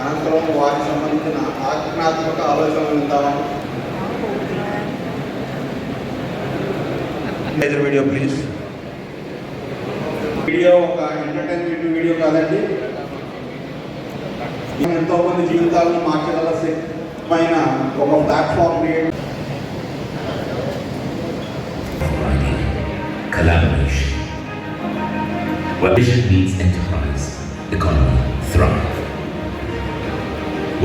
అనంతరం వారికి సంబంధించిన ఆజ్ఞాత్మక ఆలోచనలు విందాము. Video please. వీడియో ఒక ఎంటర్టైన్మెంట్ వీడియో కాదండి, ఎంతో మంది జీవితాలను మార్చగల పైన ఒక platform create. Collaboration. Where vision meets enterprise, economy thrive.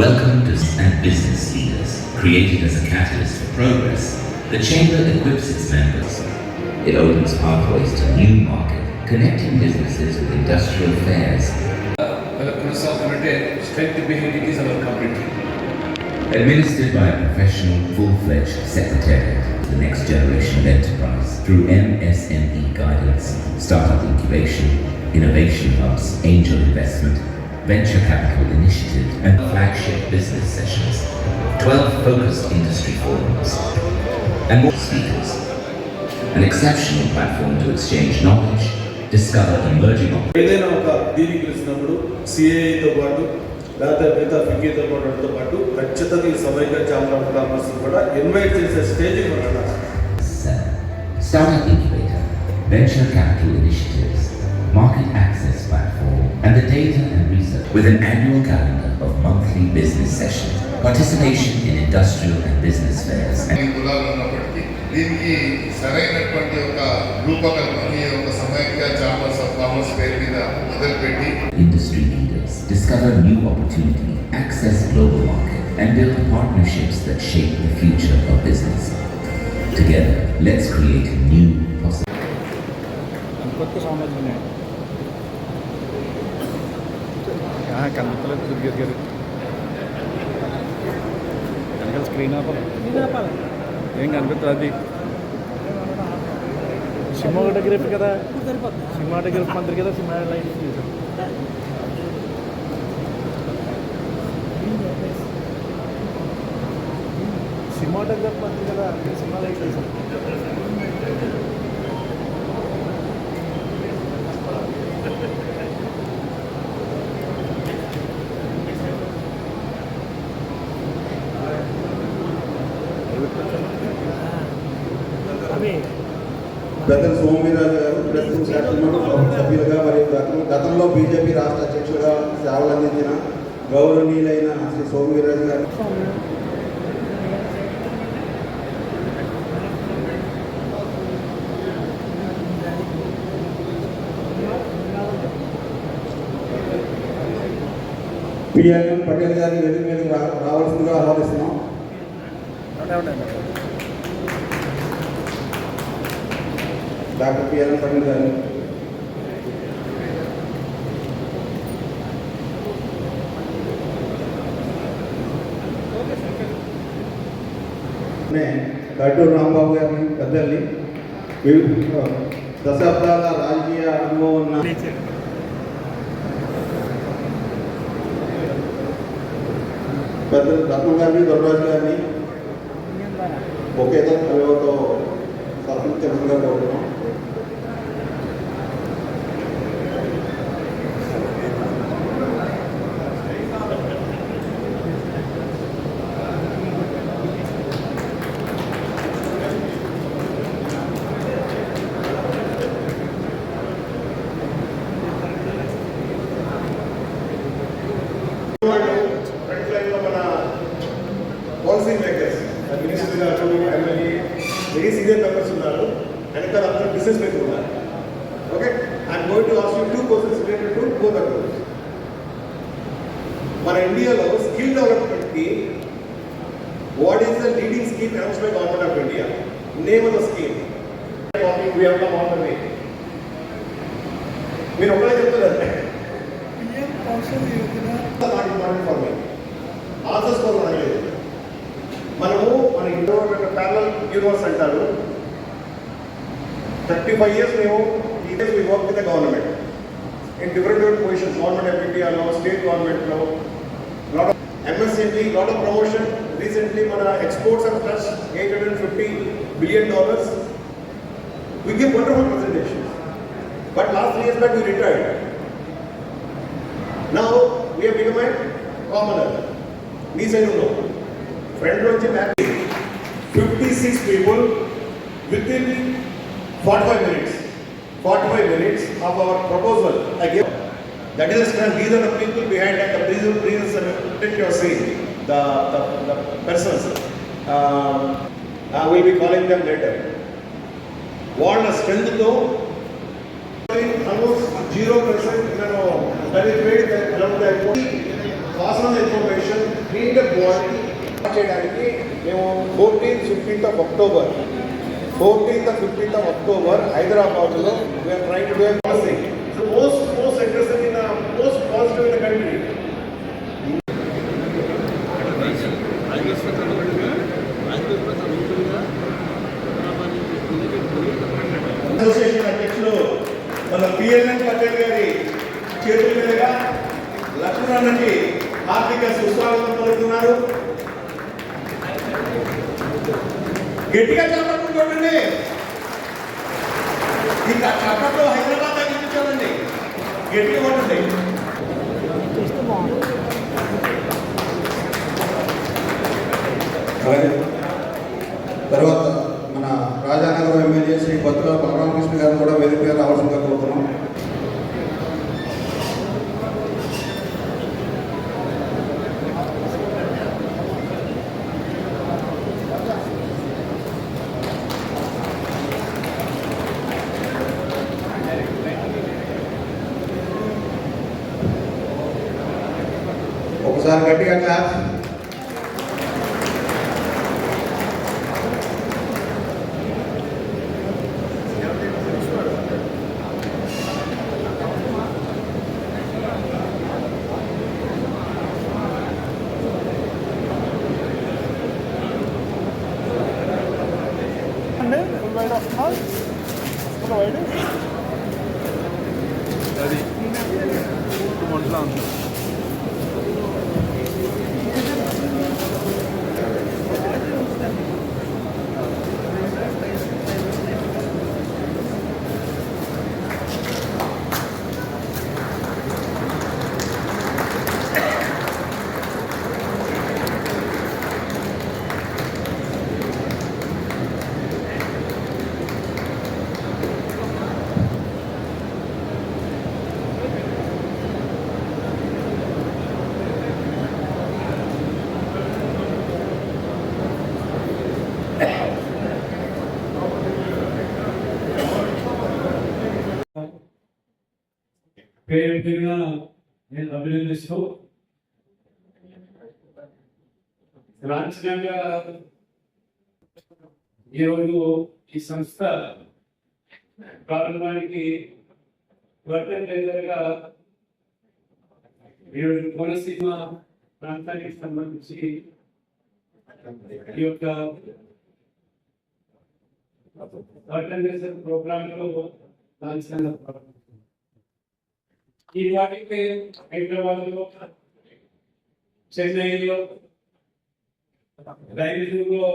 Welcome to and business leaders. Created as a catalyst for progress, the Chamber equips its members. It opens pathways to new market, connecting businesses with industrial fairs. Strength behind it is our community. Administered by a professional, full-fledged secretariat to the next generation of enterprise through MSME guidance, startup incubation, innovation hubs, angel investment, venture capital initiative, and flagship business sessions. 12 focused industry forums and more speakers. An exceptional platform to exchange knowledge, discover emerging opportunities. ఏదైనా ఒక దీనికి పిలిచినప్పుడు సిఏతో పాటు లేదా మిగతా ఫింగీతో పాటు ఖచ్చితంగా ఈ సమైక్య ఛాంబర్ ఆఫ్ కామర్స్ కూడా ఇన్వైట్ చేసే స్టేజ్కి మనం Startup incubator, venture capital initiatives, market access platform, and the data and research with an annual calendar of monthly business sessions, participation in industrial and business fairs. దీనికి సరైనటువంటి ఒక రూపకల్పన ఒక సమైక్య ఛాంబర్స్ ఆఫ్ కామర్స్ పేరు మీద మొదలుపెట్టి Industry leaders discover new opportunity, access global market, and build partnerships that shape the future of business. Together, let's create new possibilities. Screen ఏం కనిపిస్తుంది అది సినిమాటోగ్రఫీ కదా, సినిమాటోగ్రఫీ మంత్రి కదా, సినిమా లైట్ సినిమాటోగ్రఫీ మంత్రి కదా, సినిమా లైట్ పెద్దలు సోమవీరాజు గారు ప్రస్తుతం శాసనమండలి సభ్యులుగా మరియు గతంలో బీజేపీ రాష్ట్ర అధ్యక్షులుగా సేవలు అందించిన గౌరవనీయులైన శ్రీ సోమవీరాజు గారు పిఎన్ పటేల్ గారిని వేదిక మీదకి రావాల్సిందిగా ఆహ్వానిస్తున్నాం. డాక్టర్ పిఎన్ పటేల్ గారు కట్టూరు రాంబాబు గారిని పెద్దల్ని దశాబ్దాల రాజకీయ అనుభవం ఉన్న పెద్దలు రత్నం గారిని, దొరరాజు గారిని ఒకేతో కలవతో సత్కరించడంగా కోరుతున్నాం. పాలసీ మేకర్స్, మినిస్టర్ గారు, ఎమ్మెల్యే, వెరీ సీనియర్ మెంబర్స్ ఉన్నారు, వెనకాల అందరూ బిజినెస్ మేకర్ ఉన్నారు. Okay, I'm going to ask you 2 questions related to both the groups. మన ఇండియాలో స్కిల్ డెవలప్మెంట్కి what is the leading scheme announced by government of India? Name of the scheme. We have come on the way. మీరు ఒకటే చెప్తున్నారు answers కోసం అనలేదు. మనము మన ఇండో ప్యారలల్ యూనివర్స్ అంటారు. 35 years మేము we work with the government in different positions, government of India, state government, lot of MSME, lot of promotion. Recently మన exports have touched $850 billion. We give wonderful presentations, but last 3 years back we retired. Now we have become a commoner me side ఉన్నాం front నుంచి back 56 people within 45 minutes of our proposal again. That is the strength. These are the people behind that. The reasons that you are saying. The persons. I will be calling them later. What the strength though? Almost 0% penetrate along the pass on the information, clean the body. చేయడానికి మేము 14th, 15th of October హైదరాబాద్లో we are trying to do a policy. So most aggressive in most positive in the country. Association అధ్యక్షులు మన PLN Patel గారి చేతుల మీదుగా లక్ష్మణకి హార్దిక సుస్వాగతం పలుకుతున్నారు. గట్టిగా చెప్పండి చూడండి. ఈ చప్పట్లో హైదరాబాద్ తగ్గించాలండి. గట్టిగా కొట్టండి. తర్వాత మన రాజానగరం ఎమ్మెల్యే శ్రీ కొత్తగా బలరామకృష్ణ గారిని కూడా వేదికగా రావాల్సిందిగా కోరుతున్నాం. ఒకసారి గట్టిగా క్లాప్. ఫుల్ వైడ్ వస్తున్నా ఫుల్ వైడ్ అది ఒంట్లో ఉంది. పేరుగా నేను అభినందిస్తూ లాంఛనంగా ఈరోజు ఈ సంస్థ ప్రారంభానికి వర్గంగా ఈరోజు కోనసీమ ప్రాంతానికి సంబంధించి ఈ యొక్క వర్గంగా ప్రోగ్రాంలో లాంఛనంగా ప్రారంభం. ఈ వాటికి హైదరాబాద్లో, చెన్నైలో, బెంగళూరులో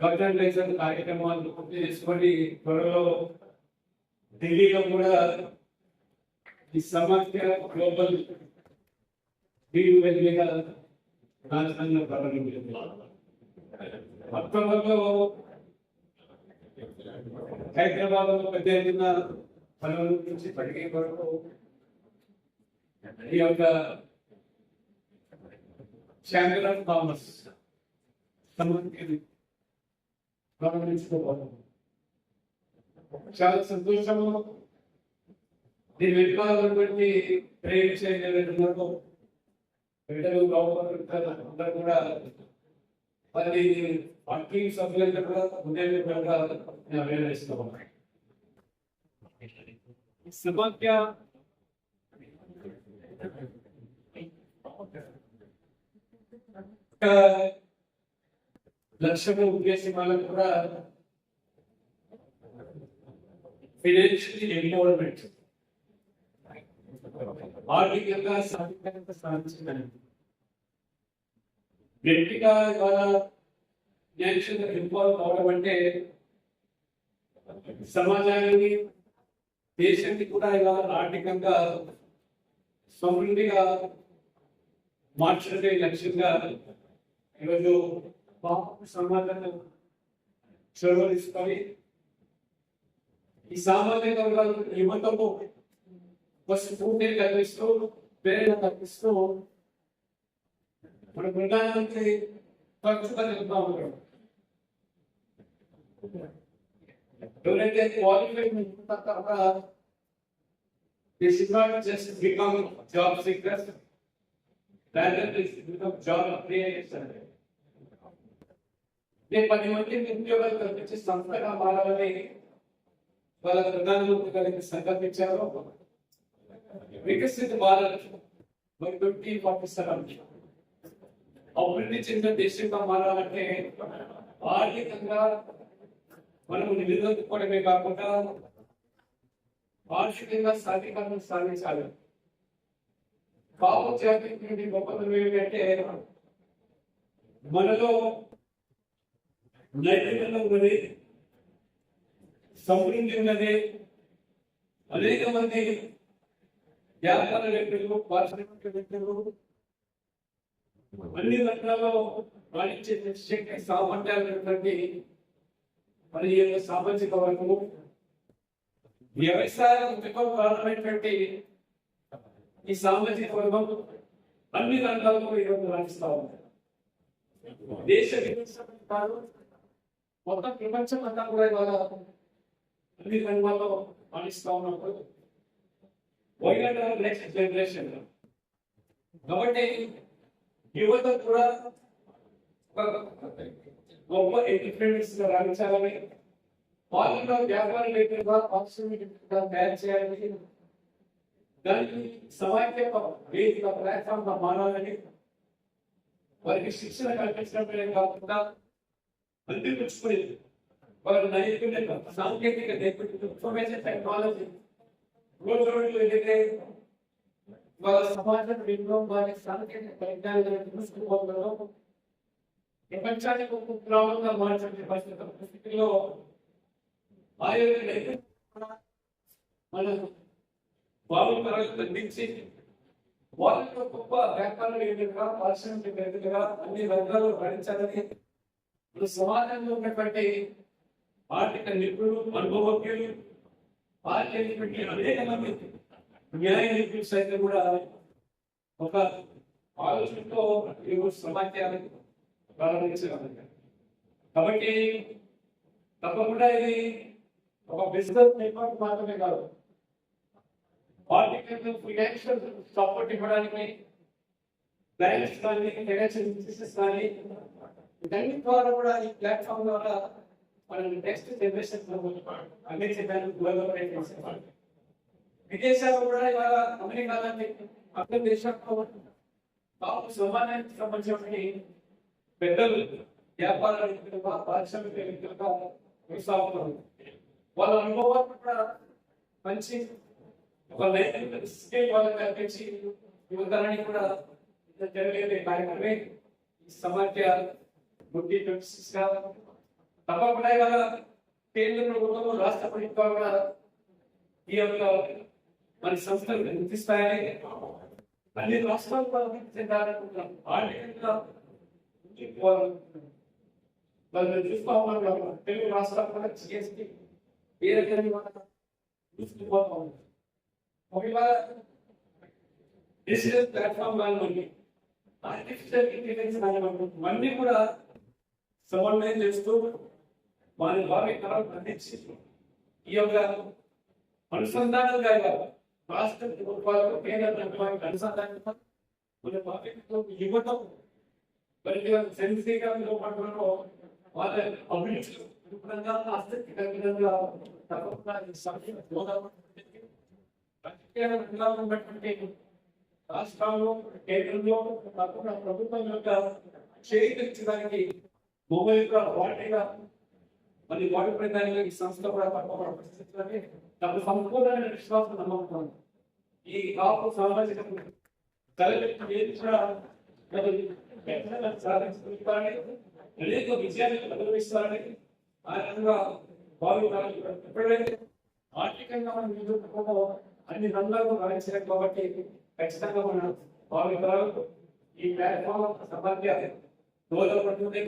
కాన్సన్ట్రేషన్ కార్యక్రమాలు పూర్తి చేసుకొని త్వరలో ఢిల్లీలో కూడా ఈ సమాఖ్య గ్లోబల్ వెళ్ళిగా రాజధానిలో ప్రారంభించింది. అక్టోబర్లో హైదరాబాద్లో పెద్ద ఎత్తున 12 నుంచి 15 వరకు ఈ యొక్క ఛాంబర్ ఆఫ్ కామర్స్ సంబంధించి ప్రారంభించుకోవాలి. చాలా సంతోషము. దీని వెనుకాలటువంటి ప్రేమించేందుకు బిడ్డలు అందరూ కూడా మరి పార్టీ సభ్యులంతా కూడా ఉండే విధంగా నేను అభినందిస్తున్నాను. సమాఖ్య లక్ష్యము ఉద్దేశం వాళ్ళకు కూడా ఫైనాన్షియల్ ఎంపవర్మెంట్, ఆర్థికంగా సాధించడానికి గట్టిగా ఇవాళ ఫైనాన్షియల్ ఇంపాల్వ్ అవడం అంటే సమాజానికి, దేశానికి కూడా ఇవాళ ఆర్థికంగా సమృద్ధిగా మార్చడమే లక్ష్యంగా ఈరోజు సమాజాన్ని చొరవ తీసుకొని ఈ సామాజిక వర్గాల యువతకు ఒక స్ఫూర్తిని కల్పిస్తూ ప్రేరణ కల్పిస్తూ మన బృందానికి ఖర్చుగా చెప్తా ఉంటాడు. ఎవరైతే qualified this is not just become job seekers, rather this become job creators. నేను 10 మందికి ఉద్యోగాలు కల్పించే సంస్థగా మారాలని వాళ్ళ ప్రధానమంత్రి గారికి సంకల్పించారు. వికసిత భారత్ by 2047 అభివృద్ధి చెందిన దేశంగా మారాలంటే ఆర్థికంగా మనము నిలదొక్కుకోవడమే కాకుండా ఆర్థికంగా సాధికారం సాధించాలి. బాబు జాతి గొప్పతనం ఏంటంటే మనలో నైతికత ఉన్నది, సమృద్ధి ఉన్నది. అనేక మంది వ్యాపారవేత్తలు, పారిశ్రామికవేత్తలు అన్ని రంగాల్లో వాణిజ్య శక్తి సామర్థ్యాలు మరి సామాజిక వర్గము వ్యవసాయం ప్రారంభమైనటువంటి ఈ సామాజిక వర్గం అన్ని రంగాల్లో ఈరోజు రాణిస్తా ఉంది. దేశ విదేశాలు మొత్తం ప్రపంచం అంతా కూడా ఇవాళ అన్ని రంగాల్లో రాణిస్తా ఉన్నప్పుడు నెక్స్ట్ జనరేషన్ కాబట్టి యువత కూడా గొప్ప ఇండిపెండెన్స్ రాణించాలని, వాళ్ళలో వ్యాపారవేత్తలుగా పారిశ్రామికవేత్తలుగా తయారు చేయాలని, దానికి సమాఖ్య వేదిక ప్లాట్ఫామ్ గా మారాలని, వారికి శిక్షణ కల్పించడమే కాకుండా అందిపుచ్చుకుని వారి నైపుణ్యం, సాంకేతిక నైపుణ్యం, ఇన్ఫర్మేషన్ టెక్నాలజీ రోజు రోజులు ఎదిగే వాళ్ళ సమాజం విలువ వారి సాంకేతిక పరిజ్ఞానాలను తీసుకుపోవడంలో ప్రపంచానికి ఒక గ్రామంగా మార్చే పరిస్థితుల్లో మన బాబు అందించి వాళ్ళతో గొప్ప వ్యాపారవేత్తలుగా, పారిశ్రామికవేత్తలుగా అన్ని రంగాల్లో రాణించాలని మన సమాజంలో ఉన్నటువంటి ఆర్థిక నిపుణులు, అనుభవజ్ఞులు, పారిశ్రామిక అనేక మంది న్యాయ నిపుణులు సైతం కూడా ఒక ఆలోచనతో ఈరోజు సమాఖ్యలు ప్రారంభించారు. కాబట్టి తప్పకుండా ఇది ఒక బిజినెస్ నెట్వర్క్ మాత్రమే కాదు, ఆర్థిక ఫైనాన్షియల్ సపోర్ట్ ఇవ్వడానికి బ్యాంక్స్ కానీ, ఫైనాన్షియల్ ఇన్స్టిట్యూషన్స్ కానీ ఇవన్నీ ద్వారా కూడా ఈ ప్లాట్ఫామ్ ద్వారా మనం నెక్స్ట్ జనరేషన్ అందించడానికి విదేశాలు కూడా ఇవాళ అమెరికా లాంటి అక్కడ దేశాల్లో సమాజానికి సంబంధించిన పెద్దలు, వ్యాపార వ్యక్తులుగా, పారిశ్రామిక వ్యక్తులుగా కొనసాగుతున్నారు. వాళ్ళ అనుభవాలు కూడా మంచి ఒక నైతిక స్కేల్ వాళ్ళకి కల్పించి యువతరానికి కూడా జరిగే కార్యక్రమే ఈ సమాఖ్య 2026 తప్పకుండా ఇవాళ కేంద్ర ప్రభుత్వం, రాష్ట్ర ప్రభుత్వం కూడా ఈ యొక్క మన సంస్థలు గుర్తిస్తాయని, అన్ని రాష్ట్రాలు చెందాలనుకుంటున్నాం. ఆర్థికంగా వాళ్ళు చూస్తూ ఉన్నారు. తెలుగు రాష్ట్రాలు కూడా జిఎస్టీ ఏ రకంగా చూసుకుపోతా ఉన్నారు. ఒకవేళ డిజిటల్ ప్లాట్ఫామ్ కానివ్వండి, ఆర్టిఫిషియల్ ఇంటెలిజెన్స్ కానివ్వండి, ఇవన్నీ కూడా సమన్వయం చేస్తూ వారి భావితరాలు అందించి ఈ యొక్క అనుసంధానంగా రాష్ట్ర ప్రభుత్వాలకు, కేంద్ర ప్రభుత్వానికి అనుసంధానంగా మన భావితలో యువత సెన్సిటివ్గా పట్టడంలో వాళ్ళ అభివృద్ధిగా ఆసక్తి విధంగా తప్పకుండా రాష్ట్రాల్లో, కేంద్రంలో తప్పకుండా ప్రభుత్వం యొక్క చేయించడానికి మొబైల్ వాటిగా మరి వాటి ప్రధానంగా ఈ సంస్థ కూడా పరిస్థితులకి నాకు సంపూర్ణమైన విశ్వాసం నమ్మకం. ఈ కాపు సామాజిక సాధించుకుంటారని, అనేక విజయాలను అనుభవిస్తారని ఆ రకంగా భావితారు. ఎప్పుడైతే ఆర్థికంగా మనం ఎదుర్కోవడం అన్ని రంగాల్లో రాయించలేం కాబట్టి ఖచ్చితంగా మన భావితరాలు ఈ ప్లాట్ఫామ్ సమస్య దోహదపడుతుంది.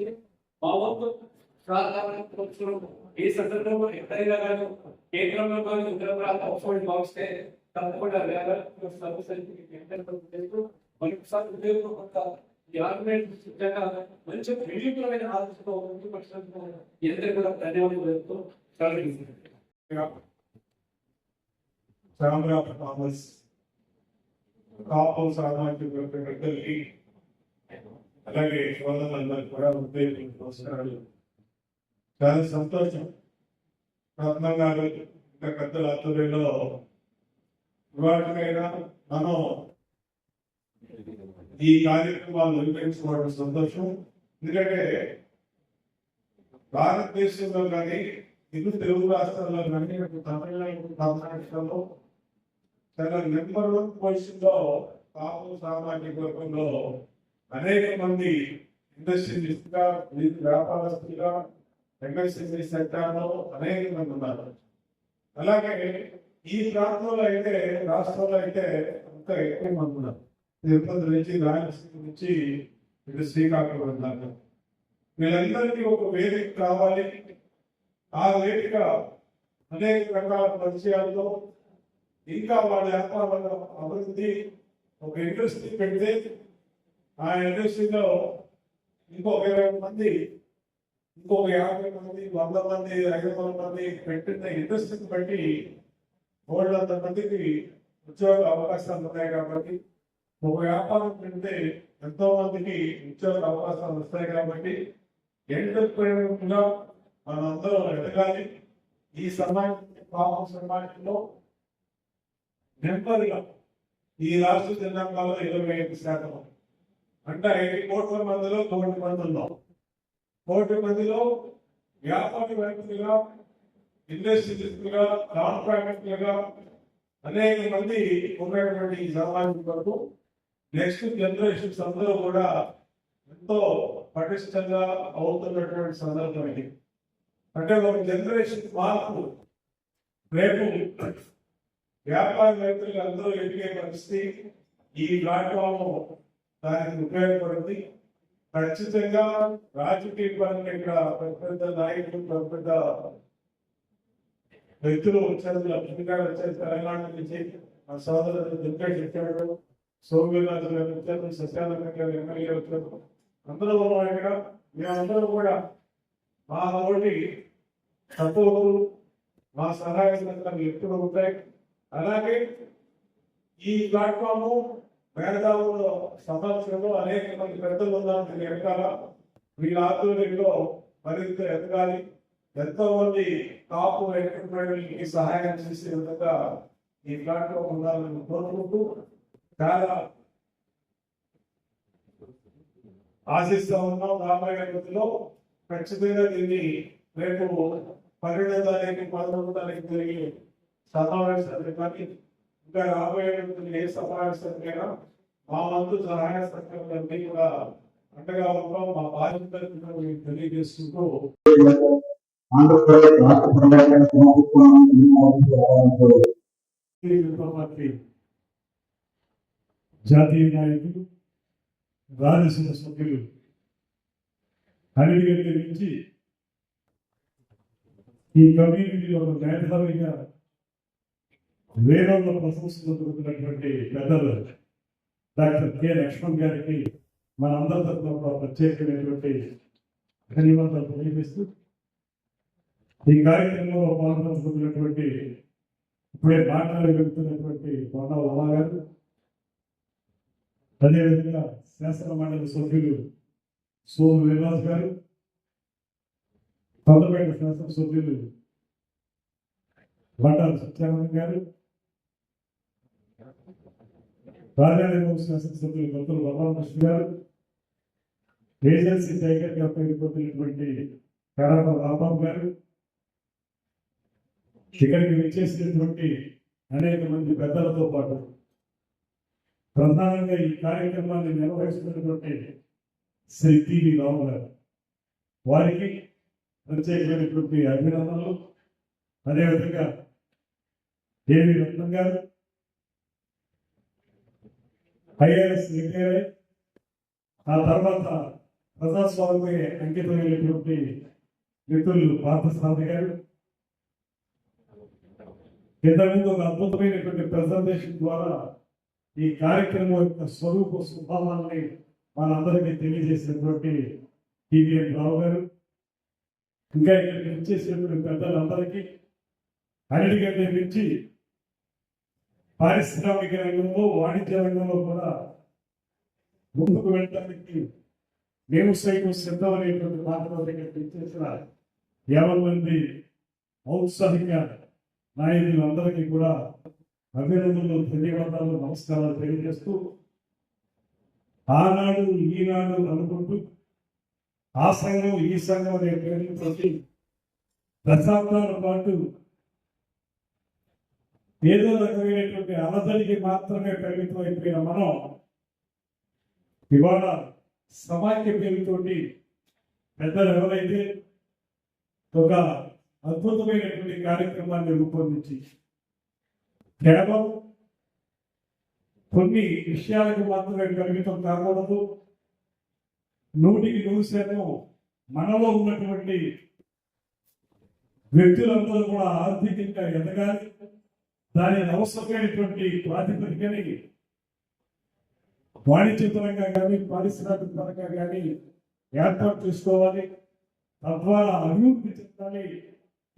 మా వంతు సహకారం ఈ సందర్భంలో ఎక్కడైనా కానీ కేంద్రంలో కానీ ఇతర అవసరం భావిస్తే తప్పకుండా మరొకసారి ఉపయోగపడతా ఈ ఆర్గనైజ్ మంచి వినూత్నమైన ఆలోచనతో ముందు పక్షంలో అందరూ కూడా ధన్యవాదాలు చెప్తూ Chamber of Commerce, కాపు సామాజిక వర్గాలకి అలాగే సోదరులందరూ కూడా ఉపయోగించుకొస్తున్నారు. చాలా సంతోషం. రత్నం గారు ఇంకా పెద్దల ఆధ్వర్యంలో ఇవాళకైనా మనం ఈ కార్యక్రమాలు నిర్వహించుకోవడం సంతోషం. ఎందుకంటే భారతదేశంలో కానీ ఇరు తెలుగు రాష్ట్రాల్లో కానీ తమిళనాడు కర్ణాటకలో చాలా నెంబర్ 1 పొజిషన్లో కాపు సామాజిక వర్గంలో అనేక మంది ఇండస్ట్రియలిస్ట్గా వ్యాపారస్తులుగా ఎంఎస్ఎంఈ సెక్టార్లో అనేక మంది ఉన్నారు. అలాగే ఈ ప్రాంతంలో అయితే రాష్ట్రంలో అయితే ఇంకా ఎక్కువ మంది ఉన్నారు. తిరుపతి నుంచి రాయలసీమ నుంచి ఇటు శ్రీకాకుళం దాకా వీళ్ళందరికీ ఒక వేదిక కావాలి. ఆ వేదిక అనేక రకాల పరిచయాలతో ఇంకా వాళ్ళ వ్యాపారాల అభివృద్ధి ఒక ఇండస్ట్రీ పెడితే ఆ ఇండస్ట్రీలో ఇంకొక 20 మంది ఇంకొక 50 మంది 100 మంది 500 మంది పెట్టిన ఇండస్ట్రీని బట్టి 300 మందికి ఉద్యోగ అవకాశాలు ఉన్నాయి. కాబట్టి ఒక వ్యాపారం పెడితే ఎంతో మందికి ఉద్యోగ అవకాశాలు వస్తాయి. కాబట్టి ఎంటర్‌ప్రెన్యూర్‌గా మనందరం ఎదగాలి. ఈ సమాజంలో నెమ్మదిగా ఈ రాష్ట్ర జనాభాలో 25% అంటే 5 కోట్ల మందిలో 1 మంది ఉన్నాం. 1 మందిలో వ్యాపారవేత్తలుగా ఇండస్ట్రియలిస్టులుగా కాంట్రాక్టర్లుగా అనేక మంది ఉన్నటువంటి ఈ సమాజం వరకు నెక్స్ట్ జనరేషన్స్ అందరూ కూడా ఎంతో పటిష్టంగా అవుతున్నటువంటి సందర్భం ఇది. అంటే ఒక జనరేషన్ మార్పు రేపు వ్యాపారవేత్తలు అందరూ ఎదిగే పరిస్థితి ఈ ప్లాట్ఫామ్ దానికి ఉపయోగపడుతుంది. ఖచ్చితంగా రాజకీయ పరంగా ఇక్కడ పెద్ద నాయకులు పెద్ద వ్యక్తులు వచ్చారు. లక్ష్మీ గారు వచ్చారు తెలంగాణ నుంచి, మా సోదరుడు దుర్గేష్ వచ్చాడు, సోమవీరాజు గారు వచ్చారు, సత్యానంద గారు ఎమ్మెల్యే వచ్చారు. అందరూ ఉన్నాం ఇక్కడ. మేమందరూ కూడా మా తోటి సపోర్టు మా సహాయ సహకారాలు ఎప్పుడు ఉంటాయి. అలాగే ఈ ప్లాట్ఫాము మేధావుల సమక్షంలో అనేక మంది పెద్దలు ఉన్నారు. వెనకాల వీళ్ళ ఆధ్వర్యంలో మరింత ఎదగాలి. ఎంతో మంది కాపు ఎంటర్‌ప్రెన్యూర్‌లకి సహాయం చేసే విధంగా ఈ ప్లాట్ఫామ్ ఉండాలని కోరుకుంటూ చాలా ఆశిస్తా ఉన్నాం. రాబోయే రోజుల్లో ఖచ్చితంగా దీన్ని రేపు 12వ తారీఖు 11వ తారీఖు జరిగే సమావేశాలు కానీ ఇంకా రాబోయే రోజులు ఏ సమావేశానికైనా మా వంతు సహాయ సహకారాలన్నీ కూడా అండగా ఉంటాం. మా బాధ్యతలు తెలియజేసుకుంటూ ఆంధ్రప్రదేశ్ రాష్ట్ర జాతీయ నాయకులు రాజ్యసభ సభ్యులు అడిగి నుంచి ఈ కమ్యూనిటీలో మేధావిగా వేరంలో ప్రశంసలు దొరుకుతున్నటువంటి పెద్దలు డాక్టర్ కె లక్ష్మణ్ గారికి మనందరి తరఫున ప్రత్యేకమైనటువంటి ధన్యవాదాలు తెలియజేస్తూ ఈ కార్యక్రమంలో పాల్గొంటున్నటువంటి ఇప్పుడే మాట్లాడగలుగుతున్నటువంటి కొండ ఉమా గారు, అదేవిధంగా శాసన మండలి సభ్యులు సోము వీర్రాజు గారు, కొత్తపేట శాసనసభ్యులు బండారు సత్యానంద గారు, రాజానగరం శాసనసభ్యులు డాక్టర్ బలరామకృష్ణ గారు, ఏజెన్సీ టైగర్ గా పేరుకొన్నటువంటి కరాట రాంబాబు గారు, ఇక్కడికి విచ్చేసినటువంటి అనేక మంది పెద్దలతో పాటు ప్రధానంగా ఈ కార్యక్రమాన్ని నిర్వహిస్తున్నటువంటి శ్రీ టివి రావు గారు, వారికి ప్రత్యేకమైనటువంటి అభినందనలు. అదేవిధంగా దేవి రత్నం గారు, ఐఆర్ఎస్ రిటైర్ ఆ తర్వాత ప్రజాస్వామ్య అంకితమైనటువంటి మిత్రులు పార్థసారథి గారు ఇంతకుముందు ఒక అద్భుతమైనటువంటి ప్రెజెంటేషన్ ద్వారా ఈ కార్యక్రమం యొక్క స్వరూప స్వభావాన్ని మనందరికీ తెలియజేసినటువంటి టీవీఎన్ రావు గారు, ఇంకా ఇక్కడికి వచ్చేసినటువంటి పెద్దలందరికీ అన్నిటికంటే మించి పారిశ్రామిక రంగంలో వాణిజ్య రంగంలో కూడా ముందుకు వెళ్ళడానికి మేము సైతం సిద్ధమనేటువంటి మాటలో చేసిన 50 మంది ఔత్సాహిక నాయకులందరికీ కూడా అభినందనలు, ధన్యవాదాలు, నమస్కారాలు తెలియజేస్తూ ఆనాడు ఈనాడు అనుకుంటూ ఆ సంఘం ఈ సంఘం అనే పేరుతో దశాబ్దాల పాటు ఏదో రకమైనటువంటి అలజడికి మాత్రమే పరిమితం అయిపోయిన మనం ఇవాళ సమాఖ్య పేరుతోటి పెద్దలు ఎవరైతే ఒక అద్భుతమైనటువంటి కార్యక్రమాన్ని రూపొందించి కేవలం కొన్ని విషయాలకు మాత్రమే పరిమితం కాకూడదు, 100% మనలో ఉన్నటువంటి వ్యక్తులందరూ కూడా ఆర్థికంగా ఎదగాలి, దానికి అవసరమైనటువంటి ప్రాతిపదికని వాణిజ్య పరంగా కానీ పారిశ్రామిక పరంగా కానీ ఏర్పాటు చేసుకోవాలి, తద్వారా అభివృద్ధి చెందాలి.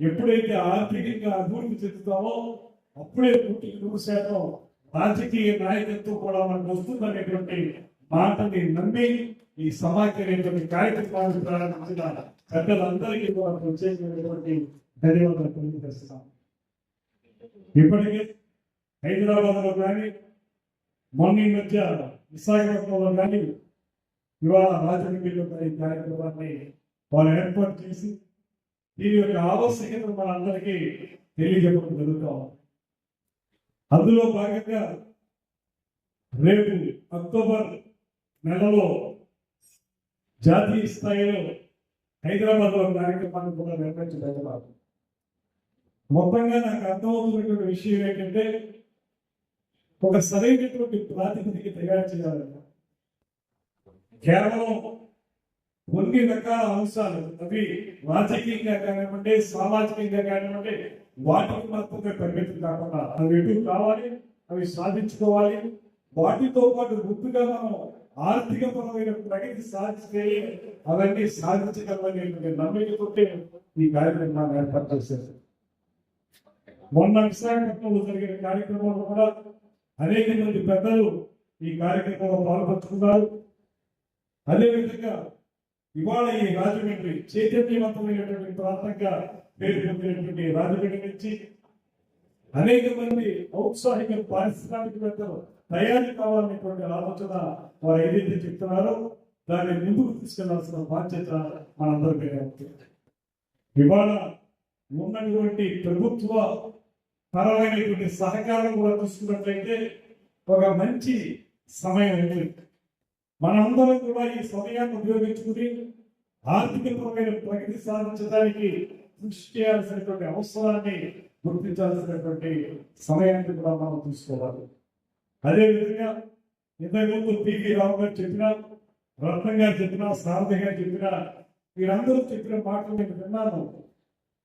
ఎప్పుడైతే ఆర్థికంగా అభివృద్ధి చెందుతామో అప్పుడే 100% రాజకీయ నాయకత్వం కూడా మనకు వస్తుందనేటువంటి మాటని నమ్మి ఈ సమాఖ్య అనేటువంటి కార్యక్రమాన్ని ప్రారంభించిన పెద్దలందరికీ కూడా ప్రత్యేకమైనటువంటి ధన్యవాదాలు తెలియజేస్తున్నాం. ఇప్పటికే హైదరాబాద్లో కానీ మొన్న ఈ మధ్య విశాఖపట్నంలో కానీ ఇవాళ రాజమండ్రిలో ఈ కార్యక్రమాన్ని వాళ్ళు ఏర్పాటు చేసి దీని యొక్క ఆవశ్యకత మనందరికీ తెలియజెప్పడం జరుగుతాం. అందులో భాగంగా రేపు అక్టోబర్ నెలలో జాతీయ స్థాయిలో హైదరాబాద్లో కార్యక్రమాన్ని కూడా నిర్వహించబోతున్నారు. మొత్తంగా నాకు అర్థమవుతున్నటువంటి విషయం ఏంటంటే ఒక సరైనటువంటి ప్రాతిపదిక తయారు చేయాలన్న కేవలం కొన్ని రకాల అంశాలు అవి రాజకీయంగా కానివ్వండి, సామాజికంగా కానివ్వండి, వాటికి మాత్రమే పరిమితం కాకుండా అవి ఎటు కావాలి, అవి సాధించుకోవాలి. వాటితో పాటు గుర్తుగా మనం ఆర్థిక పరమైన ప్రగతి సాధిస్తే అవన్నీ సాధించగలమనేటువంటి నమ్మికతోటే ఈ కార్యక్రమాన్ని ఏర్పాటు చేశారు. మొన్న విశాఖపట్నంలో జరిగిన కార్యక్రమంలో కూడా అనేక మంది పెద్దలు ఈ కార్యక్రమంలో పాల్పంచుకున్నారు. అదేవిధంగా ఇవాళ ఈ రాజమండ్రి చైతన్యవంతమైనటువంటి ప్రాంతంగా పేరు పొందినటువంటి రాజమండ్రి నుంచి అనేక మంది ఔత్సాహిక పారిశ్రామికవేత్తలు తయారీ కావాలనేటువంటి ఆలోచన వారు ఏదైతే చెప్తున్నారో దాన్ని ముందుకు తీసుకెళ్లాల్సిన బాధ్యత మనందరికీ ఉంటుంది. ఇవాళ ఉన్నటువంటి ప్రభుత్వ పరమైనటువంటి సహకారం కూడా చూసుకున్నట్లయితే ఒక మంచి సమయం ఉంది. మనందరం కూడా ఈ సమయాన్ని ఉపయోగించుకుని ఆర్థికపరమైన ప్రగతి సాధించడానికి కృషి చేయాల్సినటువంటి అవసరాన్ని గుర్తించాల్సినటువంటి సమయాన్ని కూడా మనం తీసుకోవాలి. అదేవిధంగా ఇంతకుముందు పివి రావు గారు చెప్పినా, రత్నం గారు చెప్పినా, సారథి గారు చెప్పినా, వీరందరూ చెప్పిన మాటలు నేను విన్నాను.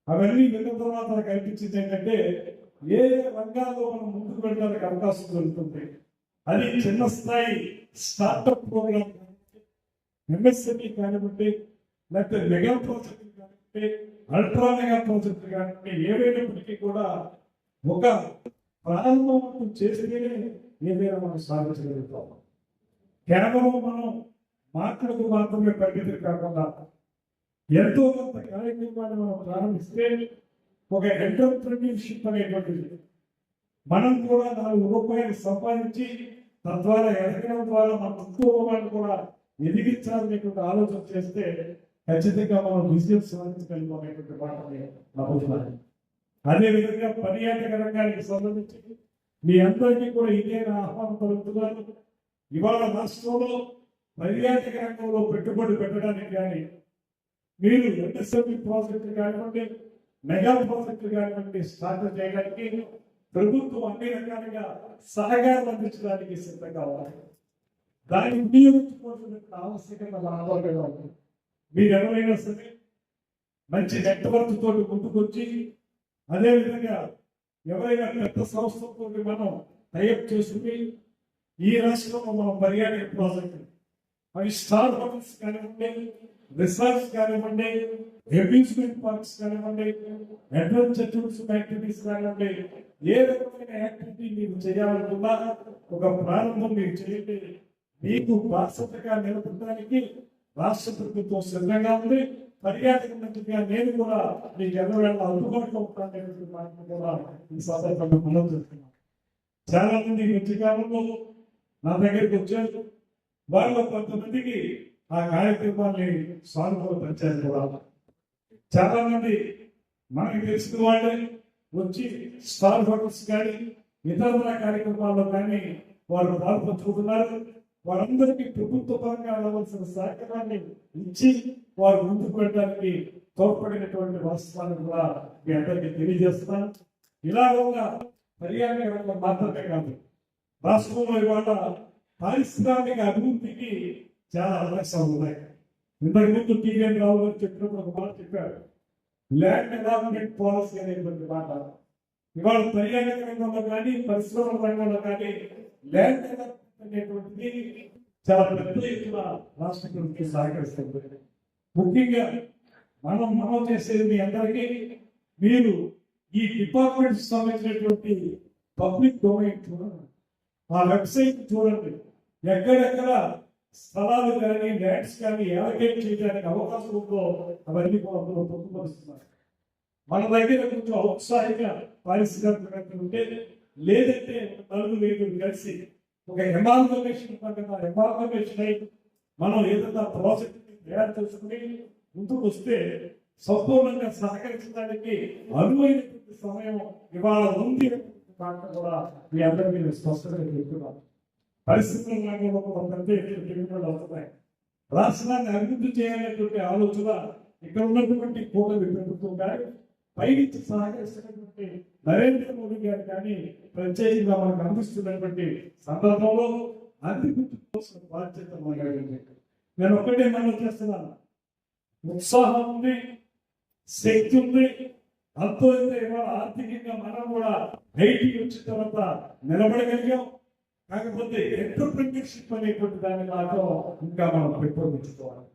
అవన్నీ విన్న తర్వాత నాకు అనిపించింది ఏంటంటే ఏ రంగాల్లో మనం ముందుకు వెళ్ళడానికి అవకాశం దొరుకుతుంది. అది చిన్న స్థాయి స్టార్ట్అప్ ప్రోగ్రామ్ ఎంఎస్ఎంఈ కానివ్వండి, లేకపోతే మెగా ప్రాజెక్టులు కానివ్వండి, అల్ట్రా మెగా ప్రాజెక్టులు కానివ్వండి, ఏవైనప్పటికీ కూడా ఒక ప్రారంభం చేస్తేనే ఏదైనా మనం సాధించగలుగుతాం. కేవలం మనం మాటలకు మాత్రమే పరిమితి కాకుండా ఎంతో కొంత కార్యక్రమాన్ని మనం ప్రారంభిస్తే ఒక ఎంటర్‌ప్రెన్యూర్‌షిప్ అనేటువంటిది మనం కూడా 4 రూపాయలు సంపాదించి తద్వారా ఎదగడం ద్వారా మన కుటుంబాన్ని కూడా ఎదిగించాలనేటువంటి ఆలోచన చేస్తే ఖచ్చితంగా మనం విజయం సాధించగలుగుతాం అనేటువంటి మాటని నమ్ముతున్నాను. అదేవిధంగా పర్యాటక రంగానికి సంబంధించి మీ అందరికీ కూడా ఇదే ఆహ్వానం పలుకుతున్నాను. ఇవాళ రాష్ట్రంలో పర్యాటక రంగంలో పెట్టుబడి పెట్టడానికి కానీ మీరు ఎంఎస్ఎంఈ ప్రాజెక్టులు కానివ్వండి, మెగా ప్రాజెక్టులు కానివ్వండి స్టార్ట్ చేయడానికి ప్రభుత్వం అన్ని రకాలుగా సహకారం అందించడానికి సిద్ధంగా ఉంది. దాన్ని వినియోగించుకోవాల్సిన ఆవశ్యకత ఆధారంగా ఉంటుంది. మీరు ఎవరైనా సరే మంచి నెట్వర్క్ తోటి ముందుకొచ్చి, అదేవిధంగా ఎవరైనా పెద్ద సంస్థలతో మనం టైఅప్ చేసుకుని ఈ రాష్ట్రంలో మనం పర్యాటక ప్రాజెక్టు అవి స్టార్ హోటల్స్ కానివ్వండి, రిసార్ట్స్ కానివ్వండి, అమ్యూజ్మెంట్ పార్క్స్ కానివ్వండి, అడ్వెంచర్ టూరిజం యాక్టివిటీస్ కానివ్వండి, ఏ రకమైన యాక్టివిటీ మీరు చేయాలనుకున్నా ఒక ప్రారంభం మీరు చేయండి. మీకు బాధ్యతగా నిలబడడానికి రాష్ట్ర ప్రభుత్వం సిద్ధంగా ఉంది. పర్యాటక మంత్రిగా నేను కూడా మీకు ఎల్లవేళ అందుబాటులో ఉంటాననేటువంటి మాటను కూడా ఈ సందర్భంగా మనం చేస్తున్నాం. చాలా మంది ఈ మధ్యకాలంలో నా దగ్గరికి వచ్చారు. వాళ్ళు కొంతమందికి ఆ కార్యక్రమాన్ని సానుకూలపరిచారు కూడా. చాలా మంది మనకి తెలిసిన వాళ్ళే వచ్చి స్టార్ హోటల్స్ కానీ ఇతర కార్యక్రమాల్లో కానీ వారు పాల్పంచుకుంటున్నారు. వారందరికీ ప్రభుత్వ పరంగా రావాల్సిన సహకారాన్ని ఇచ్చి వారు ముందుకు వెళ్ళడానికి తోడ్పడినటువంటి వాస్తవాన్ని కూడా మీ అందరికీ తెలియజేస్తున్నాను. ఇలాగా పర్యాటక రంగం మాత్రమే కాదు, రాష్ట్రంలో ఇవాళ పారిశ్రామిక అభివృద్ధికి చాలా అవకాశాలు ఉన్నాయి. ఇంతకుముందు టీవీఎన్ రావు గారు చెప్పినప్పుడు ఒక మాట చెప్పారు, ల్యాండ్ డెవలప్మెంట్ పాలసీ అనేటువంటి మాట. ఇవాళ పర్యాటక రంగంలో కానీ పరిశ్రమల రంగంలో కానీ ల్యాండ్ డెవలప్మెంట్ అనేటువంటిది చాలా పెద్ద ఎత్తున రాష్ట్ర ప్రభుత్వం సహకరిస్తుంది. ముఖ్యంగా మనం చేసేది మీ అందరికీ, మీరు ఈ డిపార్ట్మెంట్ సంబంధించినటువంటి పబ్లిక్ డొమైన్ చూడండి, ఆ వెబ్సైట్ చూడండి. ఎక్కడెక్కడ స్థలాలు కానీ ల్యాండ్స్ కానీ ఎలకేట్ చేయడానికి అవకాశం ఉందో అవన్నీ అందులో పొందుపరుస్తున్నారు. మన దగ్గర కొంచెం ఔత్సాహిక పారిశ్రామిక ఉంటే, లేదంటే నలుగురు కలిసి ఒక ఎమాల్గమేషన్ అయి మనం ఏదైనా ప్రాజెక్ట్ తయారు చేసుకుని ముందుకు వస్తే సంపూర్ణంగా సహకరించడానికి అనువైనటువంటి సమయం ఇవాళ ఉంది కూడా మీ అందరికీ నేను స్పష్టంగా చెప్తున్నాను. పరిస్థితుల రంగంలో కొంతంటే అవుతున్నాయి. రాష్ట్రాన్ని అభివృద్ధి చేయాలనేటువంటి ఆలోచన ఇక్కడ ఉన్నటువంటి కూటమి ప్రభుత్వం కానీ పైనుంచి సహకరిస్తున్నటువంటి నరేంద్ర మోడీ గారు కానీ ప్రత్యేకంగా మనకు అందిస్తున్నటువంటి సందర్భంలో అభివృద్ధి కోసం బాధ్యత మాట్లాడింది. నేను ఒక్కటే మనం చేస్తున్నాను, ఉత్సాహం ఉంది, శక్తి ఉంది, అంతో ఇవాళ ఆర్థికంగా మనం కూడా బయటికి వచ్చిన తర్వాత నిలబడగలిగాం. కాకపోతే ఎంటర్‌ప్రెన్యూర్‌షిప్ అనేటువంటి దాన్ని మాత్రం ఇంకా మనం పెంపొందించుకోవాలి.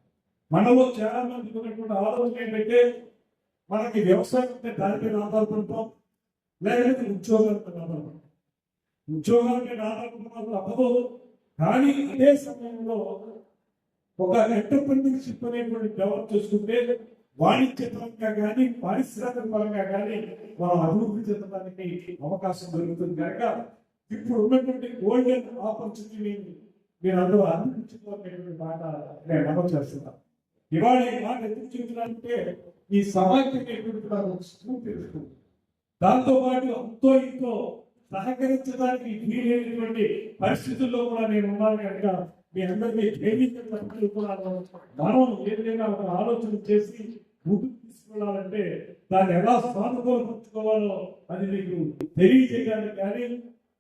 మనలో చాలా మందికి ఉన్నటువంటి ఆలోచన ఏంటంటే, మనకి వ్యవసాయం ఉంటే దాని మీద ఆధారపడతాం, లేకపోతే ఉద్యోగాల మీద ఆధారపడతాం. ఉద్యోగాల మీద ఆధారపడడం అవ్వదు. కానీ అదే సమయంలో ఒక ఎంటర్‌ప్రెన్యూర్‌షిప్ అనేటువంటి డెవలప్ చేసుకుంటే వాణిజ్య పరంగా కానీ పారిశ్రామిక పరంగా కానీ మనం అభివృద్ధి చెందడానికి అవకాశం దొరుకుతుంది. కనుక ఇప్పుడు ఉన్నటువంటి గోల్డెన్ ఆపర్చునిటీని మీరు అందరూ అందించుకోవాలనేటువంటి మాట నేను అమలు చేస్తున్నాను. ఇవాళ ఈ మాట ఎందుకు చెబుతున్నానంటే, ఈ సమాఖ్యమైనటువంటి స్ఫూర్తి తెలుస్తుంది. దాంతో పాటు అంతో ఇంతో సహకరించడానికి వీలైనటువంటి పరిస్థితుల్లో కూడా నేను ఉన్నాను. కనుక మీ అందరినీ ప్రేమించినప్పుడు కూడా మనం ఏదైనా ఒక ఆలోచన చేసి ముందుకు తీసుకెళ్ళాలంటే దాన్ని ఎలా సానుకూలపరుచుకోవాలో అది మీకు తెలియజేయడానికి కానీ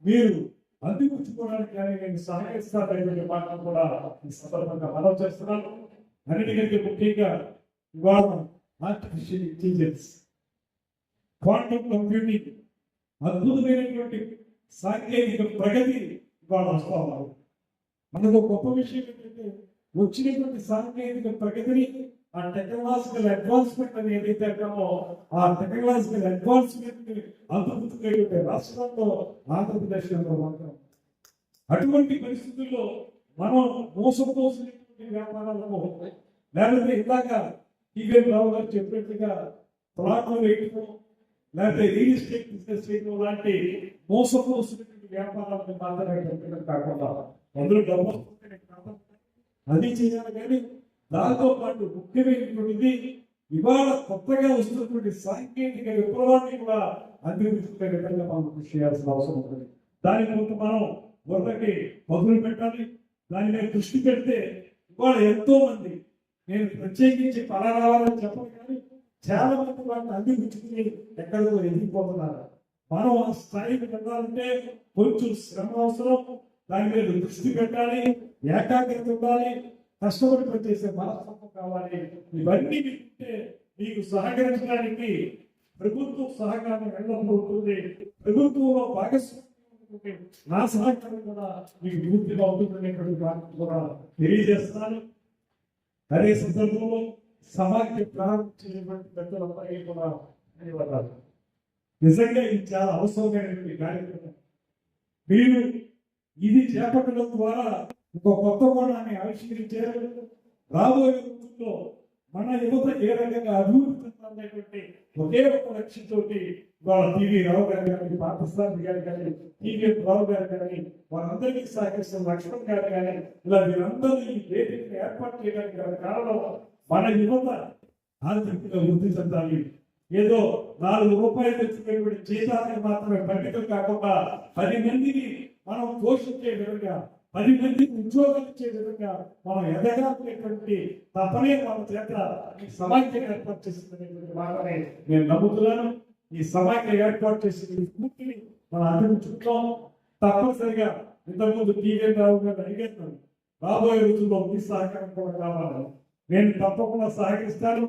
మీరు అందిపుచ్చుకోవడానికి కానీ నేను సహకరిస్తాననే మాట కూడా ఈ సందర్భంగా మనం చేస్తున్నాను. అన్నిటికంటే ముఖ్యంగా ఇవాళ ఆర్టిఫిషియల్ ఇంటెలిజెన్స్, క్వాంటమ్ కంప్యూటింగ్ అద్భుతమైనటువంటి సాంకేతిక ప్రగతి ఇవాళ వస్తా ఉన్నారు. మనకు గొప్ప విషయం ఏంటంటే, వచ్చినటువంటి సాంకేతిక ప్రగతిని ఆ టెక్నాలజికల్ అడ్వాన్స్మెంట్ అని ఏదైతే అంటామో ఆ టెక్నాలజికల్ అడ్వాన్స్మెంట్ అభివృద్ధి రాష్ట్రంలో ఆంధ్రప్రదేశ్లో మాత్రం అటువంటి పరిస్థితుల్లో మనం మోసపోసినటువంటి వ్యాపారాలను లేకపోతే ఇందాక టీవీఎన్ రావు గారు చెప్పినట్టుగా ప్లాట్లు వేయటం లేకపోతే రియల్ ఎస్టేట్ బిజినెస్ చేయడం లాంటి మోసపోసినటువంటి వ్యాపారాలను మాత్రమే చెప్పడం కాకుండా అందులో డబ్బు అది చేయాలి. కానీ దాంతో పాటు ముఖ్యమైనటువంటిది ఇవాళ కొత్తగా వస్తున్నటువంటి సాంకేతిక విప్లవాన్ని కూడా అభివృద్ధి విధంగా మనం కృషి చేయాల్సిన అవసరం ఉంటుంది. దాని కొంత మనం వరదకి మొదలు పెట్టాలి. దాని మీద దృష్టి పెడితే ఇవాళ ఎంతో మంది, నేను ప్రత్యేకించి పలారావాలని చెప్పను కానీ చాలా మంది వాటిని అందిపుచ్చుకుని ఎక్కడికో ఎదిగిపోతున్నారు. మనం ఆ స్థాయికి వెళ్ళాలంటే కొంచెం శ్రమ అవసరం, దాని మీద దృష్టి పెట్టాలి, ఏకాగ్రత ఉండాలి, కష్టపడి పనిచేసే మనస్తత్వం కావాలి. ఇవన్నీ ఉంటే మీకు సహకరించడానికి ప్రభుత్వం సహకారం ఎల్లప్పుడూ ఉంటుంది. ప్రభుత్వంలో భాగస్వామ్యం నా సహకారం కూడా మీకు పూర్తిగా ఉంటుందనేటువంటి వాటిని కూడా తెలియజేస్తున్నాను. అదే సందర్భంలో సమాఖ్య ప్రారంభించినటువంటి పెద్దలందరికీ కూడా ధన్యవాదాలు. నిజంగా ఇది చాలా అవసరమైనటువంటి కార్యక్రమం. మీరు ఇది చేపట్టడం ద్వారా ఒక కొత్త కోణాన్ని ఆవిష్కరించారు. రాబోయే రోజుల్లో మన యువత ఏ రకంగా అభివృద్ధి చెందాలనేటువంటి ఒకే ఒక లక్ష్యంతో వాళ్ళ టీవీ రావు గారు కానీ, పాకిస్తాన్ గారు కానీ, టీవీ రావు గారు కానీ, వాళ్ళందరికీ సహకరిస్తున్న లక్ష్మణ్ గారు కానీ, ఇలా వీరందరూ ఈ వేదికను ఏర్పాటు చేయడానికి గల కారణం మన యువత ఆర్థికంగా వృద్ధి చెందాలి. ఏదో 4 రూపాయలు తెచ్చినటువంటి జీతానికి మాత్రమే పరిమితం కాకుండా 10 మందిని మనం పోషించే విధంగా, 10 మందికి ఉద్యోగం ఇచ్చే విధంగా మనం ఎదగాలనేటువంటి తపనే మన చేత ఈ సమాఖ్య ఏర్పాటు చేస్తున్నటువంటి మాటనే నేను నమ్ముతున్నాను. ఈ సమాఖ్య ఏర్పాటు చేసిన స్ఫూర్తిని మనం అందించుకుంటాం. తప్పనిసరిగా ఇంతకుముందు టీవీ రావు గారు అడిగాను, రాబోయే రోజుల్లో మీ సహకారం కూడా కావాలి. నేను తప్పకుండా సహకరిస్తాను.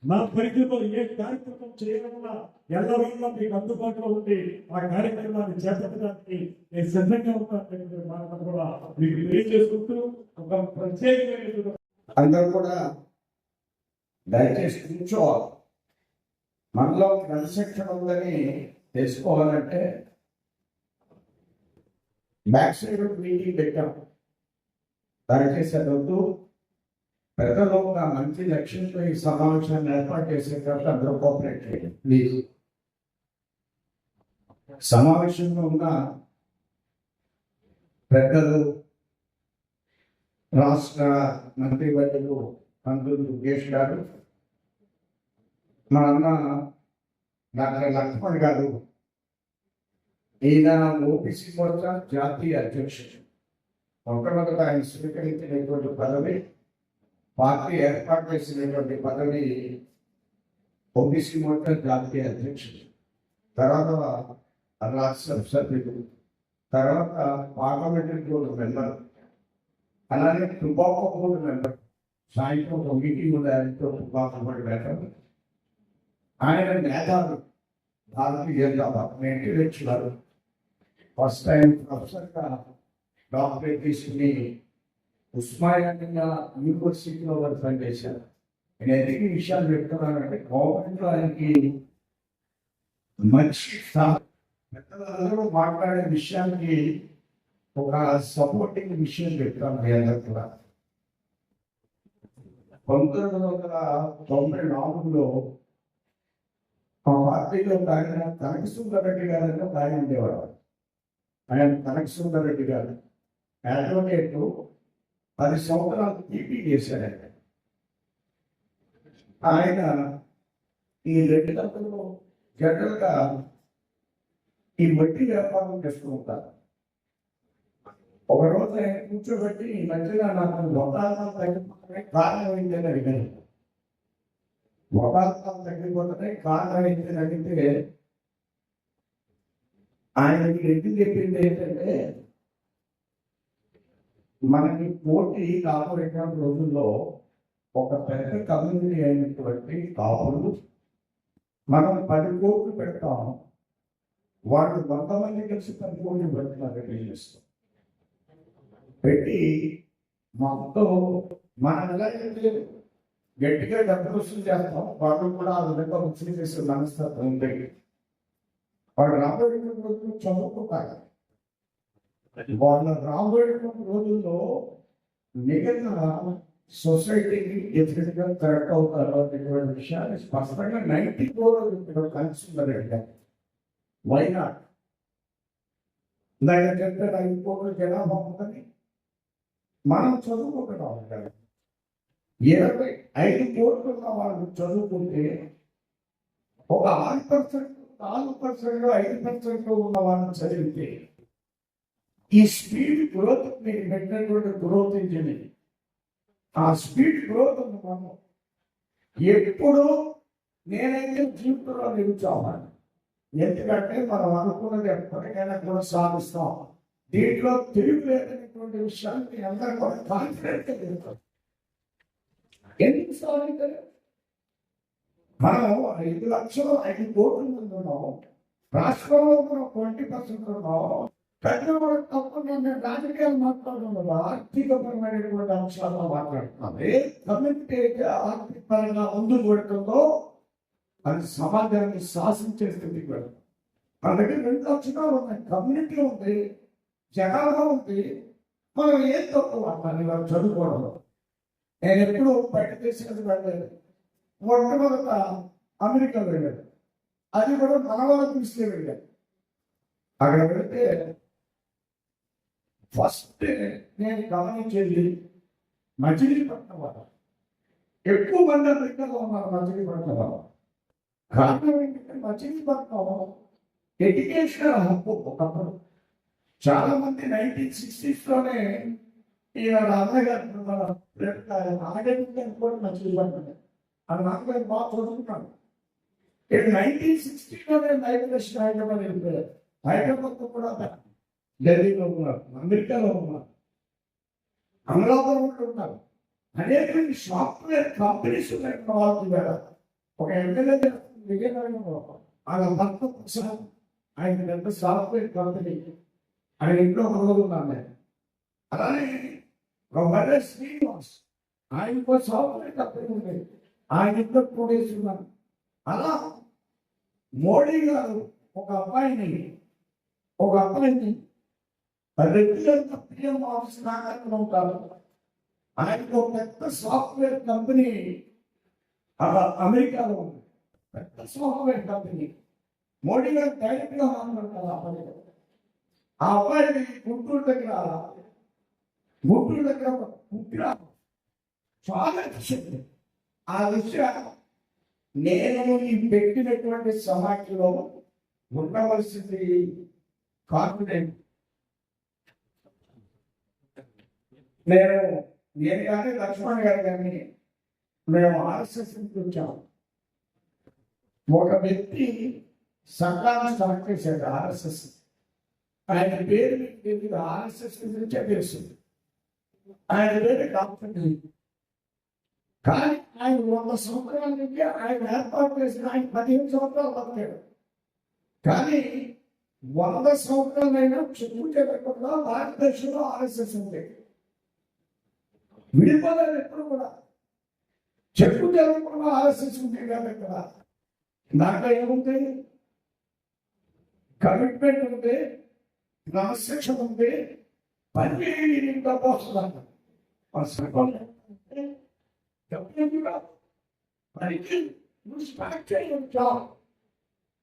నా పరిధిలో ఏ కార్యక్రమం చేయాలన్నా ఎల్లవేళ మీకు అందుబాటులో ఉండి ఆ కార్యక్రమాన్ని చేపట్టడానికి నేను సిద్ధంగా ఉన్నాను మాట కూడా మీకు తెలియజేసుకుంటూ ఒక ప్రత్యేకమైన అందరూ కూడా దయచేసి కూర్చోవాలి. మనలో క్రమశిక్షణ ఉందని తెలుసుకోవాలంటే బ్యాక్ సైడ్ మీటింగ్ పెట్టాం. దయచేసి అదొద్దు. పెద్దలు ఒక మంచి లక్ష్యంతో ఈ సమావేశాన్ని ఏర్పాటు చేసే తర్వాత అందరూ కోఆపరేట్ చేయండి ప్లీజ్. సమావేశంలో ఉన్న పెద్దలు, రాష్ట్ర మంత్రివర్యులు మంత్రులు దుర్గేష్ గారు, మా అన్న డాక్టర్ లక్ష్మణ్ గారు, ఈయన ఓబీసీ మోర్చా జాతీయ అధ్యక్షుడు. మొట్టమొదట ఆయన స్వీకరించినటువంటి పదవి, పార్టీ ఏర్పాటు చేసినటువంటి పదవి ఓబీసీ మోర్చా జాతీయ అధ్యక్షుడు, తర్వాత రాష్ట్ర సభ్యుడు, తర్వాత పార్లమెంటరీ బోర్డు మెంబర్, అలానే టుబాకో బోర్డు మెంబర్. సాయంత్రం 9 ఉదయంతో టుబాకో బోర్డు మెంబర్. ఆయన మేధావి, Bharatiya Janata Party intellectual. First time ప్రొఫెసర్గా డాక్టరేట్ తీసుకుని ఉస్మానియా యూనివర్సిటీలో వారు పనిచేశారు. నేను ఎందుకు ఈ విషయాలు చెప్తున్నానంటే గవర్నమెంట్లో ఆయనకి మంచి పెద్దలందరూ మాట్లాడే విషయానికి ఒక సపోర్టింగ్ విషయం చెప్తాను మీ అందరూ కూడా. 1994లో మా పార్టీలో ఆయన కనకసుందరెడ్డి గారు అని ఒక ఆయన ఉండేవాడు. ఆయన కనకసుందరెడ్డి గారు అడ్వకేట్, 10 సంవత్సరాలు టీపీ చేశాడు. ఆయన ఈ 2 గంటల్లో జనరల్గా ఈ మట్టి వ్యాపారం చేస్తూ ఉంటారు. ఒకరోజు ఆయన కూర్చోబెట్టి ఈ మధ్యన నాకు వకాలతాలు తగ్గిపోతున్నాయి, కారణం ఏంటని అడిగాను. వకాలతాలు తగ్గిపోతున్నాయి, కారణం ఏంటని అడిగితే ఆయనకి ఎందుకు చెప్పింది ఏంటంటే, మనకి పోటీ రాబోయే రోజుల్లో ఒక పెద్ద కమ్యూనిటీ అయినటువంటి కాపులు మనం 10 కోట్లు పెడతాం, వాళ్ళు 100 మంది కలిసి 10 కోట్లు పెడుతున్నారు చేస్తాం పెట్టి మొత్తం మనం ఎలా అయితే గట్టిగా డబ్బులు వసూలు చేస్తాం, వాళ్ళు కూడా ఆ విధంగా వసూలు చేసే మనస్తత్వం ఉంటుంది. వాళ్ళు రాబోయే రోజులు చదువుకుంటారు. వాళ్ళ రాబోయే రోజుల్లో మిగతా సొసైటీకి డెఫినెట్ గా కరెక్ట్ అవుతారు అనేటువంటి విషయాన్ని స్పష్టంగా 94 కన్స్యూమర్ అంటే వైనాట్ దానికంటే 5 కోట్ల జనాభా ఉందని మనం చదువుకుంటున్నాం. 25 కోట్లు ఉన్న వాళ్ళు చదువుకుంటే ఒక 6%, 4%, 5% ఉన్న వాళ్ళని చదివితే ఈ స్పీడ్ గ్రోత్ మీరు పెట్టినటువంటి గ్రోత్ ఇంజిన్, ఆ స్పీడ్ గ్రోత్ ఉంది. మనం ఎప్పుడు నేనైతే జీవితంలో నిలుచోవాలి, ఎందుకంటే మనం అనుకున్నది ఎప్పటికైనా కూడా సాధిస్తాం. దీంట్లో తిరుగులేదనేటువంటి విషయాన్ని అందరూ కూడా కాన్ఫిడెంట్ చెప్తారు. ఎందుకు సాధించలేదు? మనం 5 లక్షలు 5 కోట్ల మంది ఉన్నాం. రాష్ట్రంలో మనం 20% ఉన్నాం. పెద్దలు తప్పకుండా నేను రాజకీయాలు మాట్లాడుతున్నాను, ఆర్థికపరమైనటువంటి అంశాలను మాట్లాడుతున్నాను. ఏ కమ్యూనిటీ అయితే ఆర్థిక పరంగా ముందుకు పెడుతుందో అది సమాజాన్ని శాసించే స్థితికి వెళ్తాం. మన దగ్గర 2 లక్షణాలు ఉన్నాయి. కమ్యూనిటీ ఉంది, జనాభా ఉంది. మనం ఏం తక్కువ మనం చదువుకోవడం. నేను ఎప్పుడు బయట దేశాలకు వెళ్ళలేదు. మొట్టమొదట అమెరికా వెళ్ళాను. అది కూడా మన వాళ్ళ దృష్టి వెళ్ళాను. అక్కడ వెళితే ఫస్ట్ నేను గమనించేది మచిలీపట్నం వాళ్ళు. ఎక్కువ మంది అమెరికాలో ఉన్నారు మచిలీపట్నం వాళ్ళు. కారణం ఏంటంటే మచిలీపట్నం ఎడ్యుకేషన్ హక్కు. ఒకప్పుడు చాలా మంది 1960s ఈయన నాన్నగారు నాగేంద్ర కూడా మచిలీపట్నం ఆ నాన్నగారు బాగా చదువుకున్నాడు. 1960 మైగ్రేషన్ హైదరాబాద్ వెళ్ళిపోయారు. హైదరాబాద్ కూడా ఢిల్లీలో ఉన్నారు, అమెరికాలో ఉన్నారు, అమలాపురంలో ఉన్నారు. అనేక సాఫ్ట్వేర్ కంపెనీస్ ఉన్నాయి. ఒక ఎమ్మెల్యే విజయనగరంలో ఆయన భర్త ప్రసాద్, ఆయన పెద్ద సాఫ్ట్వేర్ కంపెనీ, ఆయన ఇంట్లో ఒక రోజు ఉన్నాను. అలానే మర్రే శ్రీనివాస్, ఆయన సాఫ్ట్వేర్ కంపెనీ ఉంది, ఆయన ఇంట్లో 2 days ఉన్నాను. అలా మోడీ గారు ఒక అబ్బాయిని రెగ్యులర్గా పిఎం ఆఫీస్ నాయకులు ఉంటారు. ఆయనకు ఒక పెద్ద సాఫ్ట్వేర్ కంపెనీ అమెరికాలో ఉంది, పెద్ద సాఫ్ట్వేర్ కంపెనీ. మోడీ గారు డైరెక్ట్ గా మాట్లాడతారు. ఆ అబ్బాయి గుంటూరు దగ్గర పుట్టిన చాలా శక్తి. ఆ విషయం నేను ఈ పెట్టినటువంటి సమాఖ్యలో ఉండవలసింది కాన్ఫిడెంట్. నేను కానీ లక్ష్మణ్ గారు కానీ మేము ఆర్ఎస్ఎస్ నుంచి వచ్చాము. ఒక వ్యక్తి సంఘాన్ని స్టార్ట్ చేశాడు ఆర్ఎస్ఎస్. ఆయన పేరు మీకు తెలియదు, ఆర్ఎస్ఎస్ గురించే తెలుస్తుంది. ఆయన పేరు కాకుండా కానీ ఆయన 100 సంవత్సరాల నుంచి ఆయన ఏర్పాటు చేసిన ఆయన 15 సంవత్సరాలు బతికాడు. కానీ 100 సంవత్సరాలైనా చెక్కు చెదరకుండా భారతదేశంలో ఆర్ఎస్ఎస్ ఉంది. విడిపోలేదు ఎప్పుడు కూడా. చెక్కు చెదరకుండా ఆర్ఎస్ఎస్ ఉంది కదా. ఇక్కడ దాంట్లో ఏముంది? కమిట్మెంట్ ఉంది, క్రమశిక్షణ ఉంది, పని డబ్బు వస్తుంది.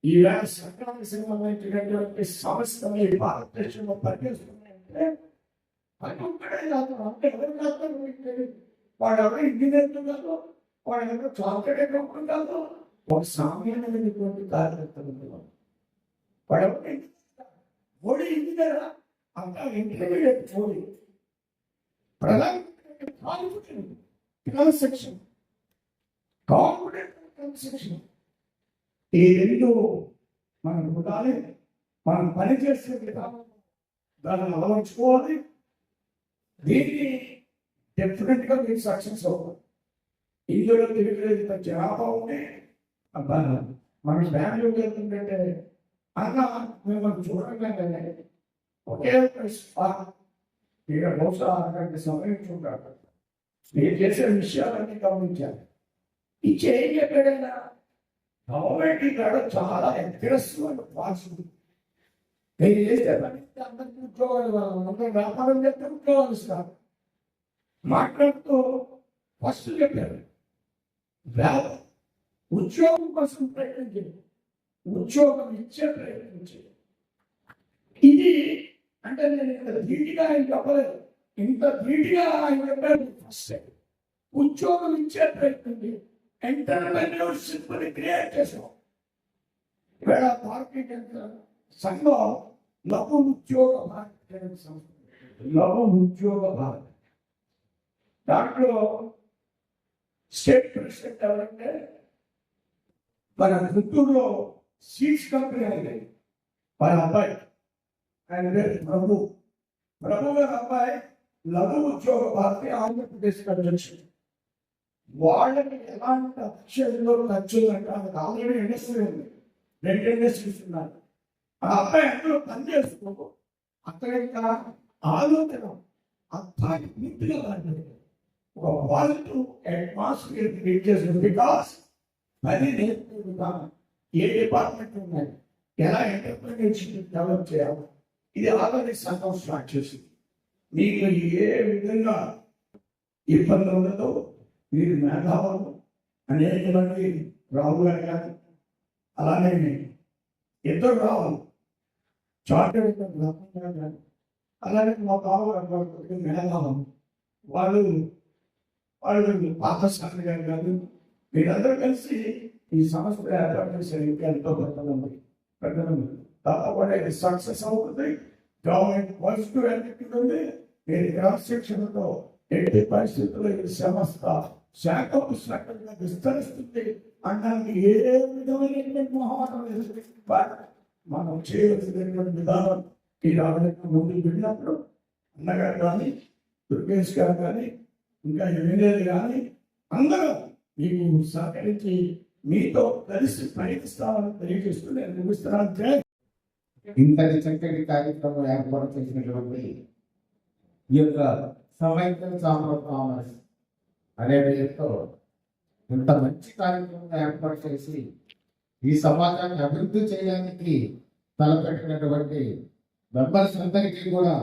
ఇలా సర్కారు సంబంధించినటువంటి సంస్థలు భారతదేశంలో పనిచేస్తున్నాయంటే వాడు ఎవరో ఇంజనీర్లు కాదు, వాడు ఎవరో సాఫ్ట్వేర్ అకౌంటెంట్ కాదు, ఒక సామాన్యమైనటువంటి కార్యకర్తలు. వాడు ఎవరు మోడీ ఇంజనీరా? అంతా ఇంటర్మీడియట్ మోడీ. ప్రధానమంత్రి క్రమశిక్షణ, కాన్ఫిడెంట్ క్రమశిక్షణ. ఈ 2 మనం ఉండాలి. మనం పనిచేసే విధానం దాన్ని అలవర్చుకోవాలి. దీన్ని డెఫినెట్ గా మీరు సక్సెస్ అవ్వాలి. ఇందులో తిరిగి జనాభా ఉంటే మనం బెంగళూరు వెళ్తుంటే అన్న మిమ్మల్ని చూడగానే ఒకే ఇక బహుశా అక్కడికి సమయం చూడాలి. మీరు చేసే విషయాలన్నీ గమనించాలి. ఈ చేంజ్ ఎక్కడైనా గవర్నమెంట్ ఇక్కడ చాలా అగ్రెసివ్ పాల్సింది. మీరు చేసే పని అందరికీ ఉద్యోగాలు, అందరూ వ్యాపారం చేస్తే ఉద్యోగాలు ఇస్తారు. మాట్లాడుతూ ఫస్ట్ చెప్పారు ఉద్యోగం కోసం ప్రయత్నించింది, ఉద్యోగం ఇచ్చే ప్రయత్నించింది. ఇది అంటే నేను ఇంత ధీటుగా ఆయన చెప్పలేదు, ఇంత ధీటుగా ఆయన చెప్పారు. ఫస్ట్ ఉద్యోగం ఇచ్చే ప్రయత్నం, ఎంటర్‌ప్రెన్యూర్‌షిప్ ని క్రియేట్ చేసాం. ఇక్కడ భారతీయ జనతా సంఘం లఘు ఉద్యోగ భారత్ సంస్థ, లఘు ఉద్యోగ భారత్. దాంట్లో స్టేట్ ప్రెసిడెంట్ ఎవరంటే మన గుంటూరులో సీడ్స్ కంపెనీ ఉంది, మన అబ్బాయి, ఆయన పేరు ప్రభు. ప్రభు గారి అబ్బాయి లఘు ఉద్యోగ భారతి ఆంధ్రప్రదేశ్ కన్వెన్షన్. వాళ్ళకి ఎలాంటి అక్షయంలో ఖర్చులు అంటే వాళ్ళకి ఆల్రెడీ ఇండస్ట్రీ ఉంది, 2 ఇండస్ట్రీస్ ఉన్నాయి. ఆ అబ్బాయి అందులో పనిచేస్తూ అక్కడ ఇంకా ఆలోచన అబ్బాయి పూర్తిగా ఒక పాజిటివ్ అట్మాస్ఫియర్ క్రియేట్ చేస్తుంది. బికాస్ పని నేర్పే విధానం, ఏ డిపార్ట్మెంట్ ఉన్నాయి, ఎలా ఎంటర్ప్రినర్షిప్ డెవలప్ చేయాలి, ఇది ఆల్రెడీ సంఘం స్టార్ట్ చేసింది. మీకు ఏ విధంగా ఇబ్బంది ఉండదో మీరు మేధావులు అనేక మంది రావు గారు కానీ అలానే ఇద్దరు రావాలి చార్టెడ్ కానీ అలాగే మా బాబు మేధావులు వాళ్ళు పాఠశాల గారు కాదు, మీరందరూ కలిసి ఈ సంస్థ ఏర్పాటు చేశారు. ఎంతో పెద్దమంది తప్పకుండా ఇది సక్సెస్ అవుతుంది. గవర్నమెంట్ పాజిటివ్ యాటిట్యూడ్ ఉంది. మీరు క్రమశిక్షణతో ఎట్టి పరిస్థితుల్లో ఈ సంస్థ శాఖ పుస్తకంగా విస్తరిస్తుంది అనడానికి ఏ విధమైనటువంటి మొహమాటం లేదు. బట్ మనం చేయవలసినటువంటి విధానం ఈ రావడానికి ముందుకు వెళ్ళినప్పుడు అన్నగారు కానీ దుర్గేష్ గారు కానీ ఇంకా ఎమ్మెల్యేలు కానీ అందరూ మీకు సహకరించి మీతో కలిసి ప్రయత్నిస్తామని తెలియజేస్తూ నేను ముగిస్తున్నాను. ఇంతటి చక్కటి కార్యక్రమం ఏర్పాటు చేసినటువంటి ఈ యొక్క సమైక్య ఛాంబర్ ఆఫ్ కామర్స్ అనే పేరుతో ఇంత మంచి కార్యక్రమం ఏర్పాటు చేసి ఈ సమాజాన్ని అభివృద్ధి చేయడానికి తలపెట్టినటువంటి మెంబర్స్ అందరికీ కూడా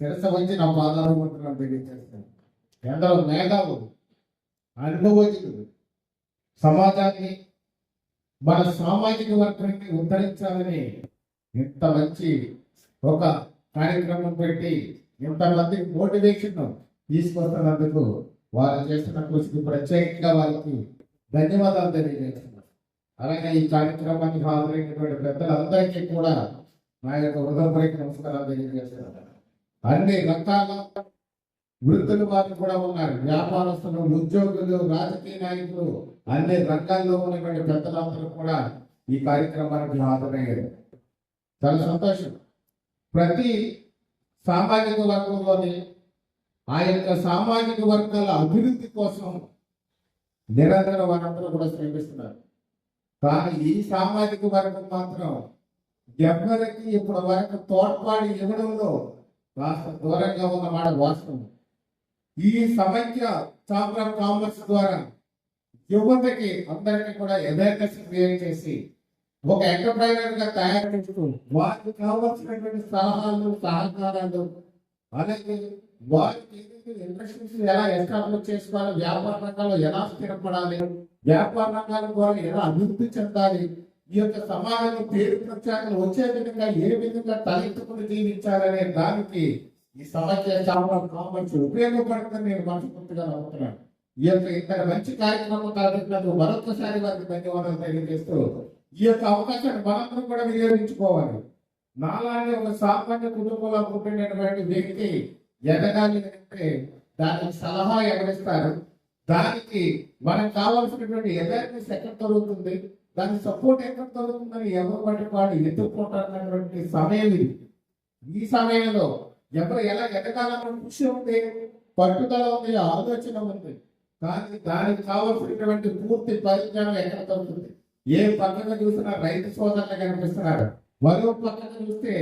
శిరస వంచి నా పాదాలు ఉంటున్నాను తెలియజేస్తాను. ఎందరో మేధావులు, అనుభవజ్ఞులు సమాజాన్ని, మన సామాజిక వర్గాన్ని ఉద్ధరించాలని ఇంత మంచి ఒక కార్యక్రమం పెట్టి ఇంతమంది మోటివేషన్ తీసుకొస్తున్నందుకు వారు చేస్తున్న కృషికి ప్రత్యేకంగా వారికి ధన్యవాదాలు తెలియజేస్తున్నారు. అలాగే ఈ కార్యక్రమానికి హాజరైనటువంటి పెద్దలందరికీ కూడా నా యొక్క హృదయపూర్వక నమస్కారాలు తెలియజేస్తున్నారు. అన్ని రకాల వృత్తులు వారు కూడా ఉన్నారు, వ్యాపారస్తులు, ఉద్యోగులు, రాజకీయ నాయకులు, అన్ని రంగాల్లో ఉన్నటువంటి పెద్దలందరూ కూడా ఈ కార్యక్రమానికి హాజరయ్యారు. చాలా సంతోషం. ప్రతి సామాజిక వర్గంలోని ఆ యొక్క సామాజిక వర్గాల అభివృద్ధి కోసం నిరంతరం వారందరూ కూడా శ్రమిస్తున్నారు. కానీ ఈ సామాజిక వర్గం మాత్రం ఎవరికి ఇప్పటి వరకు తోడ్పాటు ఇవ్వడంలో కాస్త దూరంగా ఉన్నమాట వాస్తవం. ఈ సమైక్య ఛాంబర్ ఆఫ్ కామర్స్ ద్వారా యువతకి అందరికీ కూడా అవేర్నెస్ క్రియేట్ చేసి ఒక ఎంటర్ప్రైనర్ గా తయారు చేస్తూ వారికి కావాల్సినటువంటి సలహాలు, సహకారాలు, అలాగే వారికి ఇండస్ట్రీస్ ఎలా ఎస్టాబ్లిష్ చేసుకోవాలి, వ్యాపార రంగాల్లో ఎలా స్థిరపడాలి, వ్యాపార రంగాల ద్వారా ఎలా అభివృద్ధి చెందాలి, ఈ యొక్క సమాజంలో పేరు ప్రఖ్యాతులు వచ్చే విధంగా ఏ విధంగా తలెత్తుకుని జీవించాలనే దానికి ఈ సమైక్య ఛాంబర్ ఆఫ్ కామర్స్ ఉపయోగపడుతుందని నేను మనస్ఫూర్తిగా నమ్ముతున్నాను. ఈ యొక్క ఇంత మంచి కార్యక్రమం కాబట్టి మరొకసారి వారికి ధన్యవాదాలు తెలియజేస్తూ ఈ యొక్క అవకాశాన్ని మనందరం కూడా వినియోగించుకోవాలి. నాలాంటి ఒక సామాన్య కుటుంబంలో పుట్టినటువంటి వ్యక్తి ఎదగాలి అంటే దానికి సలహా ఎవరిస్తారు, దానికి మనకు కావాల్సినటువంటి అవేర్నెస్ ఎక్కడ దొరుకుతుంది, దాని సపోర్ట్ ఎక్కడ దొరుకుతుందని ఎవరు బట్టి వాడు ఎదుర్కొంటున్నటువంటి సమయం ఇది. ఈ సమయంలో ఎవరు ఎలా ఎదగాలన్న కృషి ఉంది, పట్టుదల ఉంది, ఆలోచన ఉంది. కానీ దానికి కావాల్సినటువంటి పూర్తి పరిజ్ఞానం ఎక్కడ దొరుకుతుంది? ఏ పక్కన చూసినా రైతు సోదరులు కనిపిస్తున్నారు, మరో పక్కన చూస్తే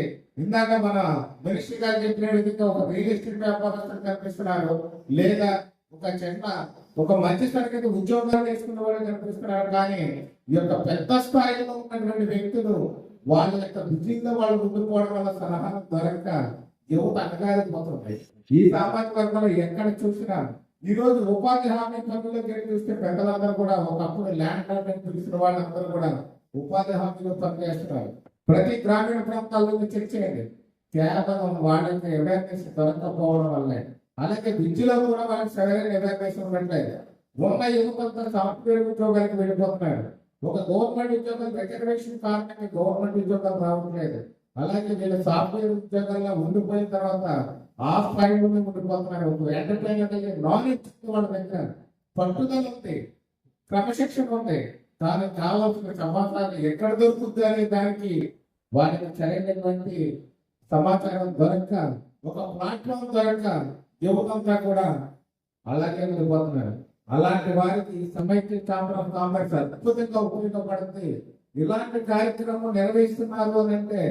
ఇందాక మన మినిస్టర్ గారు చెప్పిన విధంగా ఒక రియల్ ఎస్టేట్ వ్యాపారస్తులు కనిపిస్తున్నారు, లేదా ఒక మధ్య తరగతి ఉద్యోగాలు చేసుకున్న వాళ్ళు కనిపిస్తున్నారు. కానీ ఈ యొక్క పెద్ద స్థాయిలో ఉన్నటువంటి వ్యక్తులు వాళ్ళ యొక్క విజయంలో వాళ్ళు ముందుకోవడం వల్ల సలహాలు దొరక యువత అనగారికి పోతుంది. ఈ సామాజిక వర్గంలో ఎక్కడ చూసినా ఈ రోజు ఉపాధి హామీ పనులకు చూస్తే పెద్దలందరూ కూడా ఒకప్పుడు ల్యాండ్ అని పిలిచిన వాళ్ళందరూ కూడా ఉపాధి హామీలో పనిచేస్తున్నారు. ప్రతి గ్రామీణ ప్రాంతాల్లో చెక్ చేయండి, కేవలం వాళ్ళకి అవేర్నెస్ దొరకపోవడం వల్లే. అలాగే విద్యలో కూడా వాళ్ళకి సరైన అవేర్నెస్ ఉండట్లేదు. ఉన్న యువతంతా సాఫ్ట్వేర్ ఉద్యోగాలకు వెళ్ళిపోతున్నారు. ఒక గవర్నమెంట్ ఉద్యోగం రిజర్వేషన్ కారణంగా గవర్నమెంట్ ఉద్యోగాలు రావట్లేదు. అలాగే వీళ్ళు సాఫ్ట్వేర్ ఉద్యోగాల్లో ఉండిపోయిన తర్వాత ఆ స్థాయిలో ఉండిపోతున్నారు. ఒక ఎంటర్ప్రైనర్ నాలెడ్జ్ వాళ్ళ దగ్గర పట్టుదల ఉంది, క్రమశిక్షణ ఉంది, దానికి కావాల్సిన సమాచారం ఎక్కడ దొరుకుతుంది అనే దానికి వారికి సరైనటువంటి సమాచారం దొరక ఒక ప్లాట్ఫామ్ ద్వారా యువతంతా కూడా అలాగే వెళ్ళిపోతున్నారు. అలాంటి వారికి సమైక్య ఛాంబర్ ఆఫ్ కామర్స్ అద్భుతంగా ఉపయోగపడుతుంది. ఇలాంటి కార్యక్రమం నిర్వహిస్తున్నారు అని అంటే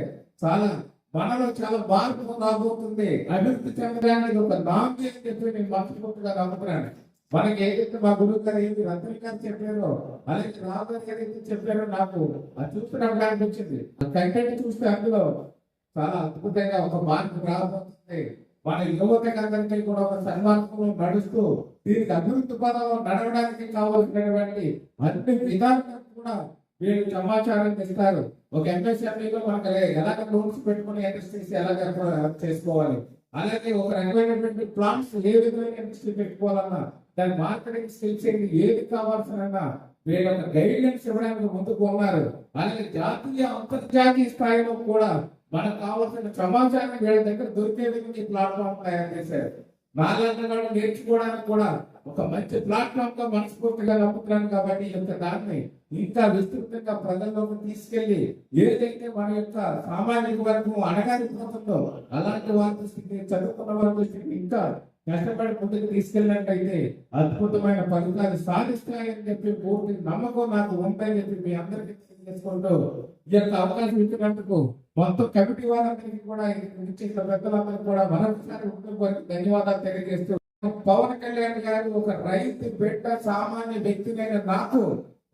మనలో చాలా మార్పు రాబోతుంది. అభివృద్ధి చెందడానికి ఒక నాంది అని చెప్పి నేను మనస్ఫూర్తిగా నమ్ముతున్నాను. మనకి ఏదైతే మా గురువు గారు ఏంటి రత్న గారు చెప్పారో, అలాగే రావు గారు ఏదైతే చెప్పారో నాకు అది చూస్తున్నప్పుడు అనిపించింది. ఆ కంటెంట్ చూస్తే అందులో చాలా అద్భుతంగా ఒక మార్పు రాబోతుంది. మన యువతకి అందరికీ కూడా ఒక సన్మార్గంలో నడుస్తూ దీనికి అభివృద్ధి పదంలో నడవడానికి కావాల్సినటువంటి అన్ని విధాలుగా కూడా వీళ్ళు సమాచారం ఇస్తారు. ఒక ఎంఎస్ఎంఈలో మనకు ఎలాగ నోట్స్ పెట్టుకుని ఇండస్ట్రీస్ ఎలాగ చేసుకోవాలి, అలాగే ఒక రకమైనటువంటి ప్లాన్స్ ఏ విధమైన ఇండస్ట్రీ పెట్టుకోవాలన్నా దాని మార్కెటింగ్ స్కిల్స్ ఏది కావాల్సిన వీళ్ళ గైడ్లైన్స్ ఇవ్వడానికి ముందుకు ఉన్నారు. అలాగే జాతీయ అంతర్జాతీయ స్థాయిలో కూడా మనకు కావాల్సిన సమాచారం వీళ్ళ దగ్గర దొరికే విధంగా ఈ ప్లాట్ఫామ్ తయారు చేశారు. నాలుగు వాళ్ళు నేర్చుకోవడానికి కూడా ఒక మంచి ప్లాట్ఫామ్ గా మనస్ఫూర్తిగా నమ్ముతున్నాను. కాబట్టి ఈ యొక్క దాన్ని ఇంకా విస్తృతంగా ప్రజల్లోకి తీసుకెళ్లి ఏదైతే మన యొక్క సామాజిక వర్గం అణగారిపోతుందో అలాంటి వారి స్థితి, చదువుకున్న వారి స్థితి ఇంకా కష్టపడి ముందుకు తీసుకెళ్ళినట్టయితే అద్భుతమైన ఫలితాలు సాధిస్తాయని చెప్పి పూర్తి నమ్మకం నాకు ఉందని చెప్పి మీ అందరికీ తెలియజేసుకుంటూ ఈ యొక్క అవకాశం ఇచ్చినందుకు మొత్తం కమిటీ వారందరికీ కూడా ఇచ్చిన పెద్దలందరికీ కూడా మరొకసారి ధన్యవాదాలు తెలియజేస్తూ, పవన్ కళ్యాణ్ గారు ఒక రైతు బిడ్డ సామాన్య వ్యక్తినైన నాకు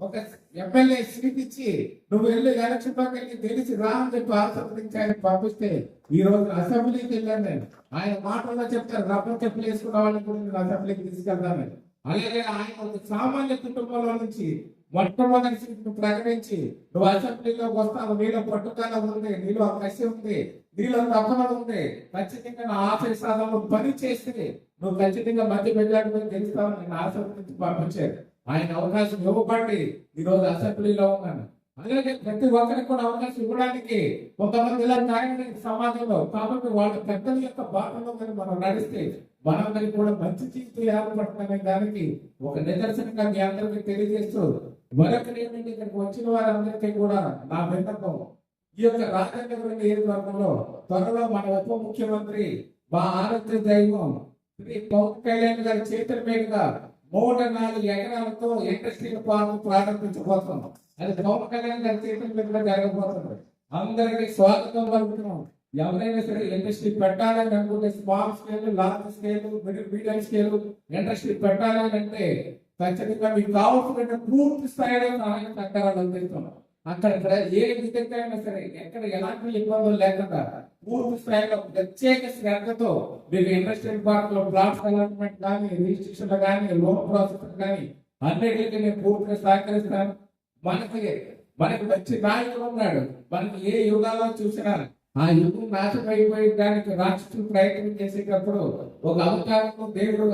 ఒక ఎమ్మెల్యే సీట్ ఇచ్చి నువ్వు వెళ్ళి ఎలక్షన్ లోకి వెళ్ళి తెలిసి రా అని చెప్పి ఆశీర్వదించి ఆయన పంపిస్తే ఈ రోజు అసెంబ్లీకి వెళ్ళాను నేను. ఆయన మాటల్లో చెప్తారు రబ్బర్ చెప్పులు వేసుకున్న వాళ్ళని కూడా నేను అసెంబ్లీకి తీసుకెళ్తాను. అలాగే ఆయన ఒక సామాన్య కుటుంబంలో నుంచి మొట్టమొదటి సీట్ను ప్రకటించి నువ్వు అసెంబ్లీలోకి వస్తావు, నీలో పట్టుదల ఉంది, నీలో కసి ఉంది, నీలో తపన ఉంది, ఖచ్చితంగా నా ఆశయ సాధనలో పని చేస్తే నువ్వు ఖచ్చితంగా మధ్య పెట్టడానికి గెలుస్తావని నేను ఆశీర్వదించి పంపించారు. ఆయన అవకాశం ఇవ్వబడి ఈ రోజు అసెంబ్లీలో ఉన్నాను. అలాగే ప్రతి ఒక్కరికి కూడా అవకాశం ఇవ్వడానికి కొంతమంది ఇలా న్యాయం సమాజంలో, కాబట్టి వాళ్ళ పెద్దల యొక్క బాటలో మనం నడిస్తే మనందరికి కూడా మంచి జీవితం ఏర్పడుతుందనే దానికి ఒక నిదర్శనంగా మీ అందరికీ తెలియజేస్తూ, మరొకటి ఏంటంటే ఇక్కడికి వచ్చిన వారందరికీ కూడా నా విన్నపం, ఈ యొక్క రాజేంద్ర నియోజకవర్గంలో త్వరలో మన ఉప ముఖ్యమంత్రి మా ఆరోగ్య దైవం శ్రీ పవన్ కళ్యాణ్ గారి చేతుల మీదుగా 104 ఎకరాలతో ఇండస్ట్రియల్ పార్క్ ప్రారంభించబోతున్నాం. అది పవన్ కళ్యాణ్ గారి చేతుల మీదుగా జరగబోతుంది. అందరికీ స్వాగతం పలుకుతున్నాం. ఎవరైనా సరే ఇండస్ట్రీ పెట్టాలని అనుకుంటే small scale, large scale, medium scale industry పెట్టాలని అంటే ఖచ్చితంగా మీకు కావాల్సిన పూర్తి స్థాయిలో సహాయం సహకారాలు అందిస్తున్నాం. అక్కడ ఏ విధంగా అయినా సరే ఎక్కడ ఎలాంటి ఇబ్బందులు లేకుండా పూర్తి స్థాయిలో ప్రత్యేక శ్రద్ధతో మీకు ఇండస్ట్రియల్ పార్క్ లో ప్లాట్స్ అలాట్మెంట్ కానీ, రిజిస్ట్రేషన్ కానీ, లోన్ ప్రాసెస్ కానీ అన్నిటికీ నేను పూర్తిగా సహకరిస్తాను. మనకి మంచి నాయకుడు ఉన్నాడు. మనకి ఏ యుగాల్లో చూసినా ఆ యుగం నాశనం అయిపోయడానికి రాక్షసులు ప్రయత్నం చేసేటప్పుడు ఒక అవతారం దేవుడు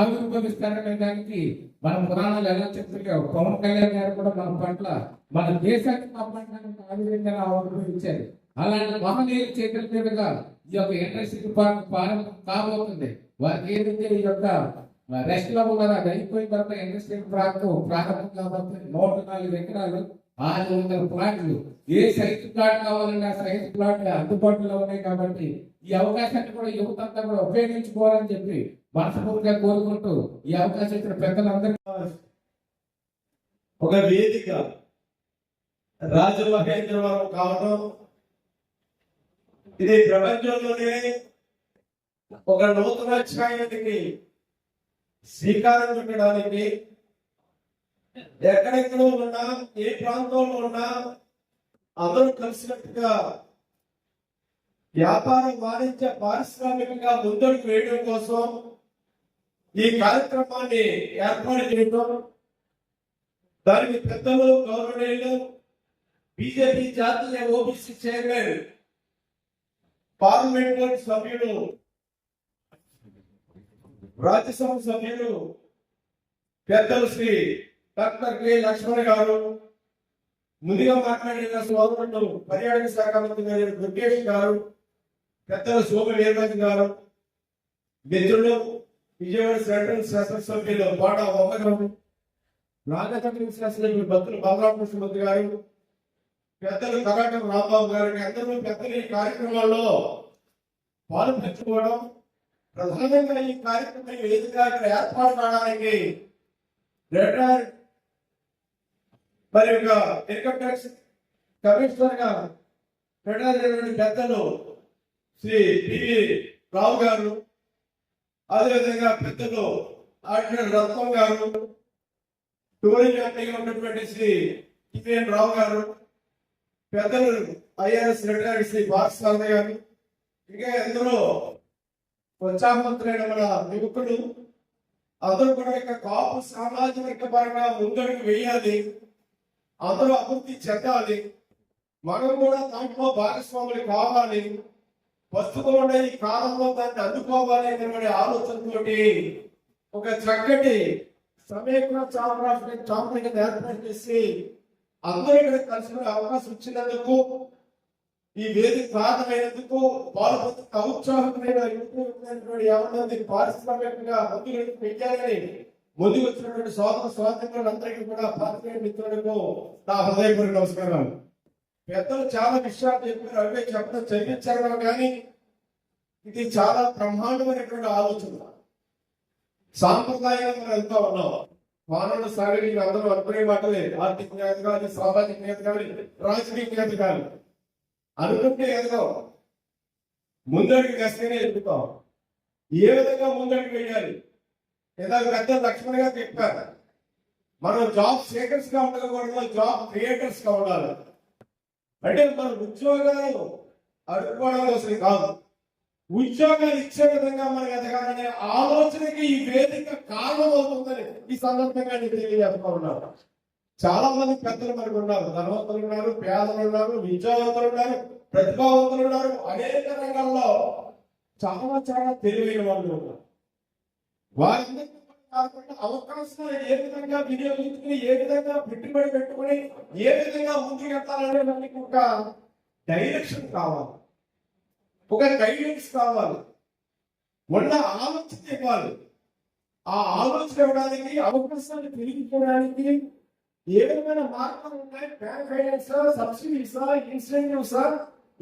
ఆవిర్భవిస్తారనే దానికి మన పురాణాలు ఎలా చెప్తున్నాయో పవన్ కళ్యాణ్ గారు కూడా మన పట్ల, మన దేశాన్ని కాపాడడానికి ఆ విధంగా ఆవిర్భవించారు. అలాంటి మహనీయుల చేతుల మీదుగా ఈ యొక్క ఇండస్ట్రీ పార్క్ ప్రారంభం కాబోతుంది. వారికి ఏదైతే ఈ యొక్క రెస్ట్ లో ఉన్నారో అది అయిపోయిన తర్వాత ఇండస్ట్రీ పార్క్ ప్రారంభం కాబోతుంది. 104 ఎకరాలు, 600 ప్లాట్లు, ఏ సైజు ప్లాట్ కావాలన్నా సైజు ప్లాట్ అందుబాటులో ఉన్నాయి. కాబట్టి ఈ అవకాశాన్ని కూడా యువతంతా కూడా ఉపయోగించుకోవాలని చెప్పి మనస్ఫూర్తిగా కోరుకుంటూ ఈ అవకాశం ఇచ్చిన పెద్దలందరికీ ఒక వేదిక రాజమహేంద్రవరం కావడం ఇది ప్రపంచంలోనే ఒక నూతన అధ్యాయానికి శ్రీకారం చుట్టడానికి, ఎక్కడెక్కడో ఉన్నా ఏ ప్రాంతంలో ఉన్నా అందరూ కలిసినట్టుగా వ్యాపార వాణిజ్య పారిశ్రామికంగా ముందడుగు వేయడం కోసం ఈ కార్యక్రమాన్ని ఏర్పాటు చేయడం, దానికి పెద్దలు గౌరవనీయులు బీజేపీ జాతీయ ఓబీసీ చైర్మన్, పార్లమెంట్ సభ్యులు, రాజ్యసభ సభ్యులు పెద్దలు శ్రీ డాక్టర్ కె లక్ష్మణ్ గారు, ముందుగా మాట్లాడిన సోదరుడు పర్యాటక శాఖ మంత్రి గారు దుర్గేష్ గారు, పెద్దలు శోభ వీరరాజు గారు, మిత్రులు విజయవాడ సెంట్రల్ శాసనసభ్యులు బాట బొమ్మగారు, నాగచంద్ర శాసనసభ్యులు భక్తులు బాలరామకృష్ణమూర్తి గారు, పెద్దలు కరాటం రాంబాబు గారికి అందరూ పెద్దలు ఈ కార్యక్రమాల్లో పాలు పంచుకోవడం, ప్రధానంగా ఈ కార్యక్రమం వేదికగా ఇక్కడ ఏర్పాటు కావడానికి రిటైర్డ్ మరి ఒక ఇన్కమ్ ట్యాక్స్ కమిషనర్ గా రిటైర్ అయినటువంటి పెద్దలు శ్రీ పివి రావు గారు, అదేవిధంగా పెద్దలు ఆర్డినల్ రత్నం గారు, టూరిజం ఎంపీగా ఉన్నటువంటి శ్రీ టిఎన్ రావు గారు, పెద్దలు ఐఆర్ఎస్ రిటైర్డ్ శ్రీ పార్సారథి గారు, ఇంకా ఎందరో ఉత్సాహవంతులైన మన యువకులు అందరూ కూడా ఇక కాపు సామాజిక వర్గ పరంగా ముందడుగు వేయాలి, అందరూ అభివృద్ధి చెందాలి, మనం కూడా దాంట్లో భాగస్వాములు కావాలి, ప్రస్తుతం ఉండే ఈ కాలంలో దాన్ని అందుకోవాలి అనే ఆలోచనతోటి ఒక చక్కటి సమీకరణ చాంబర్ ఏర్పాటు చేసి అందరూ ఇక్కడ కలుసుకునే అవకాశం ఇచ్చినందుకు, ఈ వేదిక ప్రారంభమైనందుకు పాల్గొన్న ఉత్సాహమైన ఎవరినందుకు పారిశ్రామికంగా ముందుకు పెట్టాలని ముందుకు వచ్చినటువంటి స్వాతంత్రులందరికీ కూడా పాత్రికేయ మిత్రులకు నా హృదయపూర్వక నమస్కారాలు. పెద్దలు చాలా విషయాలు చెప్పారు, అవే చెప్పడం చదివించడం కానీ ఇది చాలా బ్రహ్మాండమైనటువంటి ఆలోచన. సాంప్రదాయంగా మనం వెళ్తా ఉన్నాం, మానవుడు సాగరి అందరూ అనుకునే మాటలే, ఆర్థిక నేత కానీ, సామాజిక నేత కానీ, రాజకీయ నేత కానీ అనుకుంటే ఏదో ముందడుగు వేస్తేనే ఎదుగుతాం. ఏ విధంగా ముందడుగు వేయాలి? ఇందాక పెద్ద లక్ష్మణ్ గారు చెప్పారు, మనం జాబ్ సీకర్స్ గా ఉండకూడదు, జాబ్ క్రియేటర్స్ గా ఉండాలి. అంటే మన ఉద్యోగాలు అడుక్కోవడం అసలు కాదు, ఉద్యోగాలు ఇచ్చే విధంగా మనకి ఎదగాలనే ఆలోచనకి ఈ వేదిక కారణం అవుతుందని ఈ సందర్భంగా నేను తెలియజేస్తా ఉన్నాను. చాలా మంది పెద్దలు మనకు ఉన్నారు, ధనవంతులు ఉన్నారు, పేదలు ఉన్నారు, విద్యావంతులు ఉన్నారు, ప్రతిభావంతులు ఉన్నారు, అనేక రంగాల్లో చాలా చాలా తెలివైన వాళ్ళు ఉన్నారు. వారందరికీ కాకుండా అవకాశాలు ఏ విధంగా వినియోగించుకుని, ఏ విధంగా పెట్టుబడి పెట్టుకుని, ఏ విధంగా ముందుకు వెళ్తారనే దానికి ఒక డైరెక్షన్ కావాలి, ఒక గైడెన్స్ కావాలి, ఉన్న ఆలోచన ఇవ్వాలి. ఆ ఆలోచన ఇవ్వడానికి, అవకాశాలు పెరిగిపోవడానికి ఏ విధమైన మార్గాలు ఉన్నాయి? బ్యాంక్ ఫైనాన్సా, సబ్సిడీసా, ఇన్సెంటివ్సా,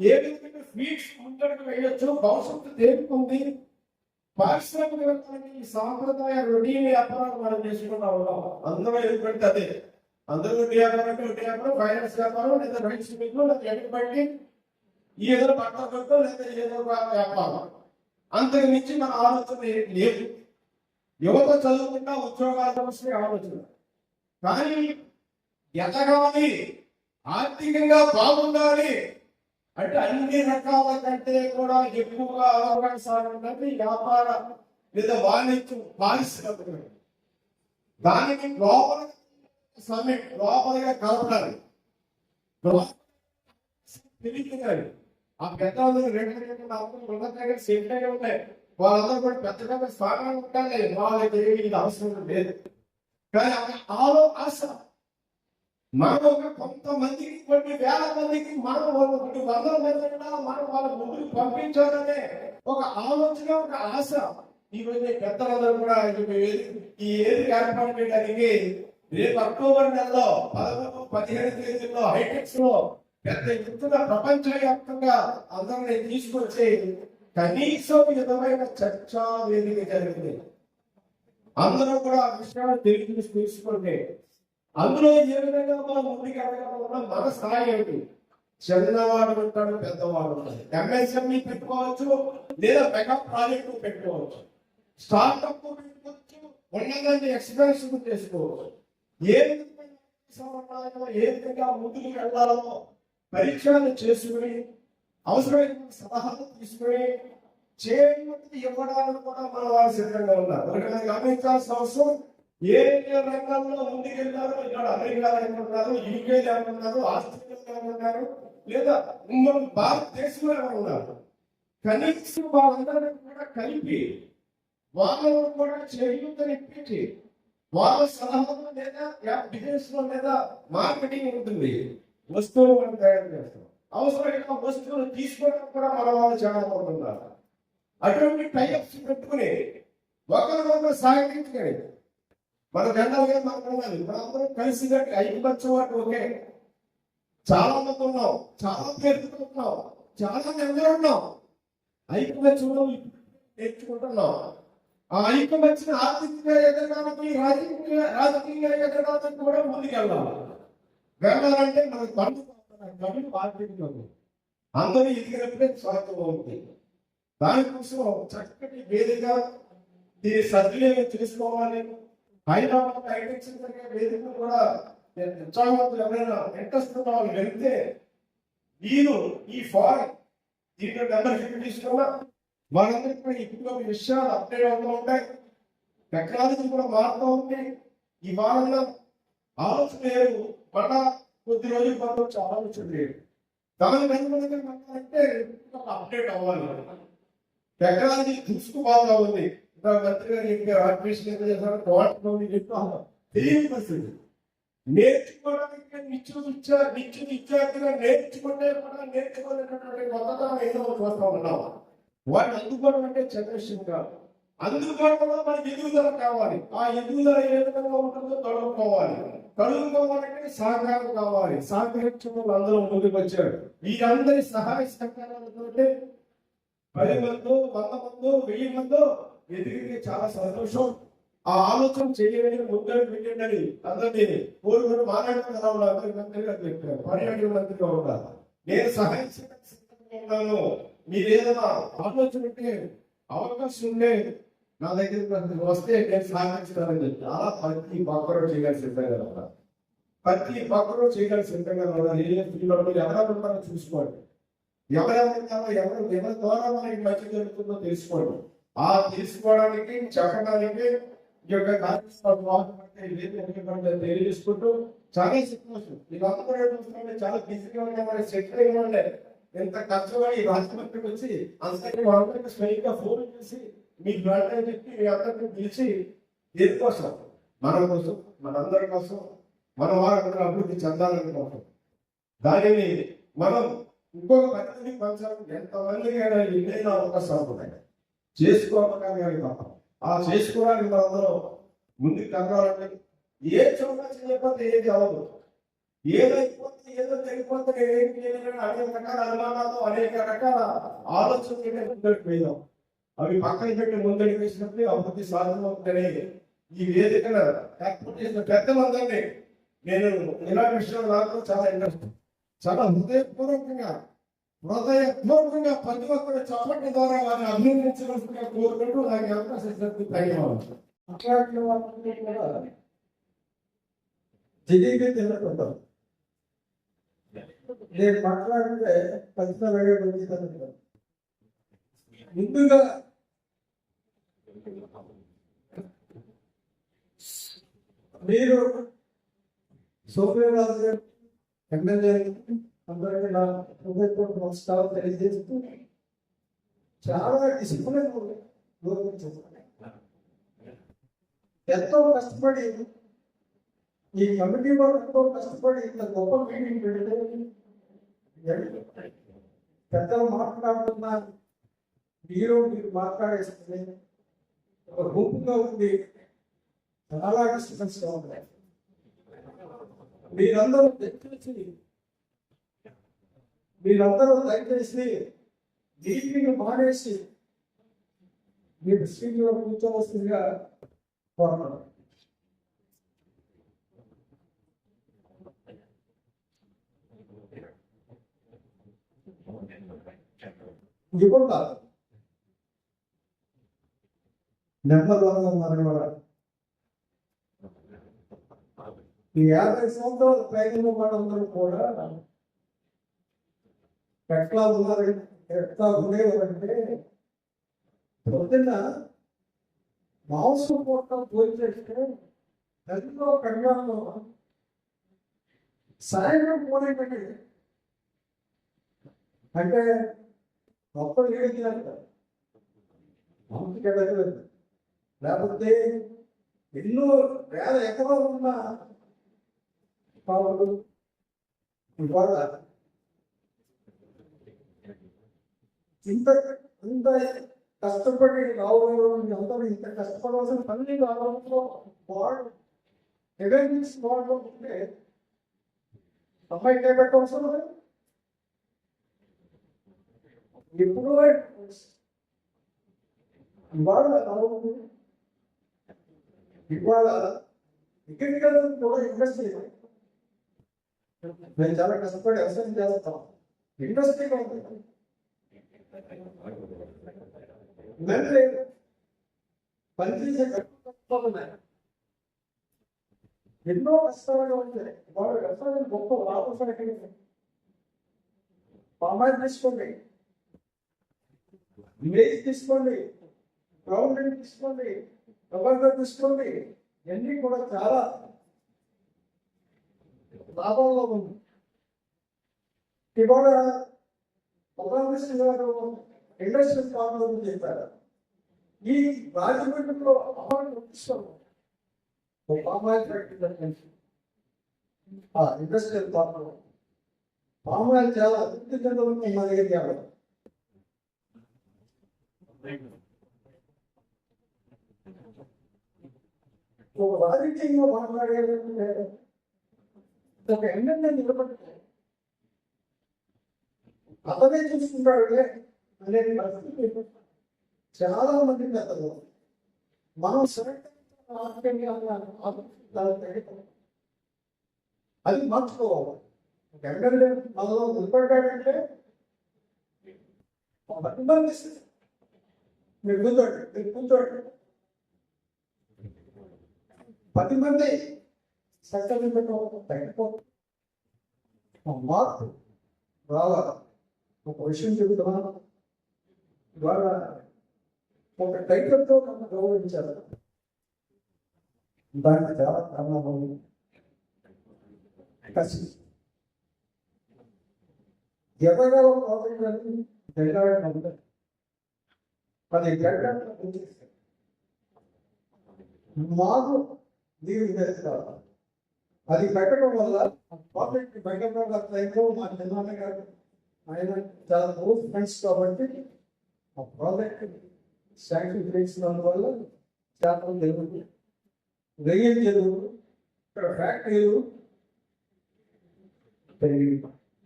ఏ విధమైన ఫీడ్స్ ముందడుగు వేయొచ్చు, భవిష్యత్తు దేనికి పారిశ్రామిక ఈ సాంప్రదాయ రొటీన్ వ్యాపారాలు మనం చేసుకుంటా ఉన్నాం. అందరూ ఎదుగుపడితే అదే, అందరూ వడ్డీ వ్యాపారం అంటే వడ్డీ వ్యాపారం, ఫైనాన్స్ వ్యాపారం, లేదా రైట్స్ మీకు, లేదా ఎదుగుబడి ఏదో బట్టల కొట్టు, లేదా ఏదో వ్యాపారం. అంతకు మించి మన ఆలోచన లేదు. యువత చదువుకుంటా ఉద్యోగాల వస్తే ఆలోచన, కానీ ఎదగాలి, ఆర్థికంగా బాగుండాలి అంటే అన్ని రకాల కంటే కూడా ఎక్కువగా అవకాశాలు ఉన్నది వ్యాపార లేదా వాణిజ్యం, పారిశ్రామిక. దానికి లోపలగా కలపడాలి, తెలియదు. ఆ పెద్దవాళ్ళు రెండు సేఫ్టీగా ఉంటాయి, వాళ్ళందరూ కూడా పెద్ద పెద్ద స్థానాలు ఉంటాయి, వాళ్ళకి ఇది అవసరం లేదు. కానీ ఆశ మనం ఒక కొంతమందికి, కొన్ని వేల మందికి, మనం కొన్ని వందల మంది మనం వాళ్ళ ముందుకు పంపించాలనే ఒక ఆలోచన, ఒక ఆశ ఈరోజు పెద్దలందరూ కూడా ఈ ఏది ఏర్పాటు చేయడానికి రేపు అక్టోబర్ నెలలో 11-15 తేదీల్లో హైటెక్స్ లో పెద్ద ఎత్తున ప్రపంచవ్యాప్తంగా అందరినీ తీసుకొచ్చి కనీసం విధమైన చర్చా వేదిక జరిగింది. అందరూ కూడా ఆ విషయాలు తెలుసుకోండి. అందులో ఏ విధంగా మనం ముందుకు వెళ్ళగలమో మన స్థాయి ఏమిటి? చిన్నవాడు ఉంటాడు, పెద్దవాడు ఉంటాడు. ఎంఎస్ఎంఈ పెట్టుకోవచ్చు, లేదా మెగా ప్రాజెక్టు పెట్టుకోవచ్చు, స్టార్ట్అప్ పెట్టుకోవచ్చు, ఉన్నదాన్ని ఎక్స్పెన్షన్ చేసుకోవచ్చు. ఏ విధంగా ఏ విధంగా ముందుకు వెళ్ళాలో పరీక్షలు చేసుకుని, అవసరమైన సలహాలు తీసుకుని చేయడానికి ఇవ్వడానికి కూడా మన వాళ్ళు సిద్ధంగా ఉన్నారు. ఒకటి గమనించాల్సిన అవసరం, ఏ రంగంలో ముందుకెళ్ళారో, ఇక్కడ అమెరికా ఏమన్నారు, యూకే ఏమన్నారు, ఆస్ట్రేలియా ఏమన్నారు, లేదా భారతదేశంలో ఏమన్నారు, కనీసం వాళ్ళందరినీ కూడా కలిపి వాళ్ళను కూడా చేయూతనిప్పించి వాళ్ళ సలహాలు లేదా బిజినెస్ లో లేదా మార్కెటింగ్ ఉంటుంది, వస్తువులు మనం తయారు చేస్తాం, అవసరమైన వస్తువులు తీసుకోవడం కూడా మన వాళ్ళు చాలా బాగుంటున్నారు. అటువంటి టైప్స్ పెట్టుకుని ఒకరికొకరు సహకరించుకొని మన జనరల్గా మాట్లాడాలి, మనందరం కలిసి ఐక్యపరచవాడు. ఓకే, చాలా మంది ఉన్నాం, చాలా పేరు ఉన్నాం, చాలా మంది ఉన్నాం, ఐకమత్యంలో నేర్చుకుంటున్నాం. ఆ ఐకమత్యం ఆర్థికంగా ఎదగడానికి, రాజకీయంగా ఎదగడానికి కూడా ముందుకెళ్ళాలి. వెళ్ళాలంటే మనకు కడుపు ఆర్థికంగా అందరూ ఎదిగినప్పుడే స్వార్థం ఉంది. దానికోసం చక్కటి వేదిక దీని సద్వినియోగం చేసుకోవాలి. హైదరాబాద్ ఐటెక్షన్ వేదిక కూడా ఉత్సాహవంతులు ఎవరైనా ఇంట్రెస్ట్ ఉన్న వాళ్ళు వెళ్తే మీరు ఈ ఫారెన్ దీంట్లో మెంబర్షిప్ తీసుకున్నా వాళ్ళందరికీ కూడా ఇప్పుడు విషయాలు అప్డేట్ అవుతూ ఉంటాయి. టెక్నాలజీ కూడా మారుతూ ఉంది. ఈ వారంలో ఆలోచన లేదు, మళ్ళా కొద్ది రోజుల పాటు వచ్చి ఆలోచన లేదు. దాని అంటే అప్డేట్ అవ్వాలి. టెక్నాలజీ దూసుకుపోతా ఉంది. మంత్రి గారు అడ్మిషన్ తెలియదు. నేర్చుకోవడానికి నిత్య విద్యార్థిగా నేర్చుకుంటే కూడా నేర్చుకోలేనటువంటి కొత్తతనం ఎన్నో చూస్తూ ఉన్నాం. వాటిని అందుకోవడం అంటే జనరేషన్ కాదు. అందుకోవడంలో మనకి ఎదుగుదల కావాలి. ఆ ఎదుగుదల ఏ విధంగా ఉంటుందో తొలగిపోవాలంటే సహకారం కావాలి. సహకరించడం అందరూ ముందుకు వచ్చారు. వీరందరి సహాయ సహకారాలతో 10 మందో 100 మందో 1000 మందో ఎదిగితే చాలా సంతోషం. ఆ ఆలోచన చేయని ముందడు పెట్టండి అందరినీ కోరుకుని మాట్లాడుతున్నాను. మంత్రి గారు చెప్పారు, పర్యాటక మంత్రిగా ఉండాలి. నేను సహాయ ఉన్నాను. మీరు ఏదైనా ఆలోచన ఉంటే అవకాశం ఉండే నా దగ్గర వస్తే నేను సహాయించాలని చెప్పి అలా ప్రతి పక్కరో చేయాల్సి సిద్ధంగా ఉన్నారు. ప్రతి పక్కరో చేయాల్సి సిద్ధంగా ఉన్నారు. ఎవరెవరు ఉంటారో చూసుకోండి. ఎవరెవరున్నారో ఎవరి ద్వారా మనకి మంచి జరుగుతుందో తెలుసుకోండి. ఆ తెలుసుకోవడానికి చెప్పడానికి ఈ యొక్క కార్యక్రమం తెలియజేసుకుంటూ చాలా సంతోషం. మీకు అందరూ చూస్తుంటే చాలా బిజీగా ఉండే సెక్రటరీ ఉండే ఎంత కష్టపడి రాష్ట్రపతికి వచ్చి అందరికీ వాళ్ళకి స్వయంగా ఫోన్ చేసి మీకు వెంటనే చెప్పి మీ అందరికీ పిలిచి దేనికోసం మన కోసం మనందరి కోసం మన వారందరూ అభివృద్ధి చెందాలని కోసం దానిని మనం ఇంకొక 10 మందికి పంచాలి. ఎంతమందికి ఎన్నైనా అవకాశాలు ఉన్నాయి. చేసుకోవాలి తప్ప ఆ చేసుకోవడానికి మనందరం ముందుకు కదలాలంటే ఏ చోట చేయకపోతే ఏది అవ్వదు. ఏదైపోతే ఏదో తెలియకపోతే అనేక రకాల అనుమానాలు అనేక రకాల ఆలోచనలు ముందరికి వేద్దాం. అవి పక్కన పెట్టి ముందరికి వేసినప్పుడే అభివృద్ధి సాధ్యమవుతుందని ఈ వేదికన ఏర్పాటు చేసిన పెద్దలందరినీ నేను ఇలాంటి విషయాలు నాకు చాలా ఇంట్రెస్ట్. చాలా హృదయపూర్వకంగా ప్రతి ఒక్కరి చప్పటి ద్వారా వారిని అభినందించవలసిందిగా కోరుకుంటూ నాకు అవకాశం ఇచ్చినందుకు ధన్యవాదాలు. మాట్లాడిన వాళ్ళందరినీ కూడా తెలియకుంటాం. నేను మాట్లాడితే 10 నిమిషాలు ముందుగా మీరు సోమరాజు గారు ఎమ్మెల్యే అందరికీ నా హృదయపూర్వక నమస్కారం తెలియజేస్తూ చాలా డిసిప్లిన్ ఎంతో కష్టపడి ఈ కమిటీ వాళ్ళు ఎంతో కష్టపడి ఇంత గొప్ప మీటింగ్ పెడితే పెద్దలు మాట్లాడుతున్నా మీరు మాట్లాడేస్తుంది ఒక గుంపుగా ఉంది. చాలా కష్టంగా ఉంది. మీరందరూ దయచేసి మీటింగ్ మానేసి మీరు స్క్రీన్లో కూర్చోవలసిందిగా కోరుతున్నాను. ఇప్పుడు నెంబర్ 1 ఉన్నారు కూడా ఈ 50 సంవత్సరాల పైన వాళ్ళందరూ కూడా ఎట్లా ఉండేవారంటే పొద్దున్న మాంసం పూట పోయి చేస్తే ఎంతో కళ్యాణంలో సాయంత్రం పోలేకండి అంటే గొప్ప ఏడికి లేకపోతే ఎన్నో వేల ఎకరాలు ఉన్న పావులు ఇవాళ ఇంత కష్టపడి రావడంలో అందరూ ఇంత కష్టపడవలసిన పని రావడంలో వాడు అవేర్నెస్ వాడడం ఉంటే అమ్మాయి పెట్టవలసిన ఎప్పుడో ఇవాళ ఇవాళ అగ్రికల్చర్ కూడా ఇండస్ట్రీ. మేము చాలా కష్టపడి వ్యవసాయం చేస్తాం, ఇండస్ట్రీగా ఉంది. పనిచేసే కష్టాలు ఉన్నాయి, ఎన్నో కష్టాలుగా ఉంటాయి. వాళ్ళ వ్యవసాయం గొప్ప లాభసాటి. పామాయిల్ తీసుకోండి, విలేజ్ తీసుకోండి, గవర్నమెంట్ తీసుకోండి, గవర్నమెంట్ తీసుకోండి, ఇవన్నీ కూడా చాలా లాభాల్లో ఉంది. ఇవాళ ప్రధానమంత్రి గారు ఇండస్ట్రియల్ పార్క్ గురించి చెప్పారు. ఈ రాజమండ్రిలో award palm oil factory, industrial park palm oil చాలా అభివృద్ధి చెందడం మన ఏరియాలో. రాజకీయంగా మాట్లాడేదంటే ఒక ఎమ్మెల్యే నిలబడితే అతనే చూసుకుంటాడులే అనే పరిస్థితి చాలా మంది పెద్దలు. మనం అది మార్చుకోవాలి. ఎమ్మెల్యే మనలో నిలబడ్డాడంటే మీరు కూర్చోండి 10 మంది మార్పు రావాలి. ఒక విషయం చెబుతున్నాను, ఇవాళ ఒక టైటిల్తో నన్ను గౌరవించారు. దానికి చాలా కారణం కసి. ఎర్రగా అది గంటలు మాకు నీరు వేస్తారు. అది పెట్టడం వల్ల ప్రాజెక్ట్ బయటలో మా చిన్న గారు ఆయన చాలా క్లోజ్ ఫ్రెండ్స్ కాబట్టి ఆ ప్రాజెక్ట్ శాంక్షన్ చేసినందు వల్ల చేపలు చెరువు, రొయ్యల చెరువు, ఇక్కడ ఫ్యాక్టరీలు,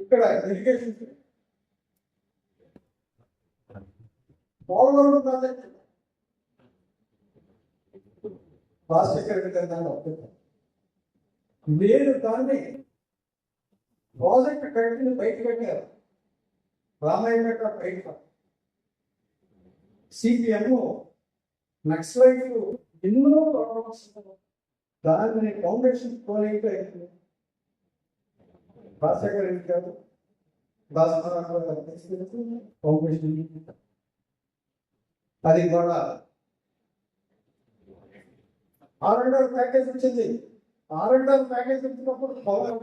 ఇక్కడ ఇరిగేషన్ పోలవరం ప్రాజెక్ట్ నేను దాన్ని ప్రాజెక్ట్ కట్టిన బయట పెట్టారు. రామాయణ బయట సిపిఎం నక్సలైట్లు ఎన్నో దాన్ని ఫౌండేషన్ రాజశేఖర రెడ్డి గారు ఫౌండేషన్ అది కూడా R&R ప్యాకేజ్ వచ్చింది. R&R ప్యాకేజ్ వచ్చినప్పుడు పొలం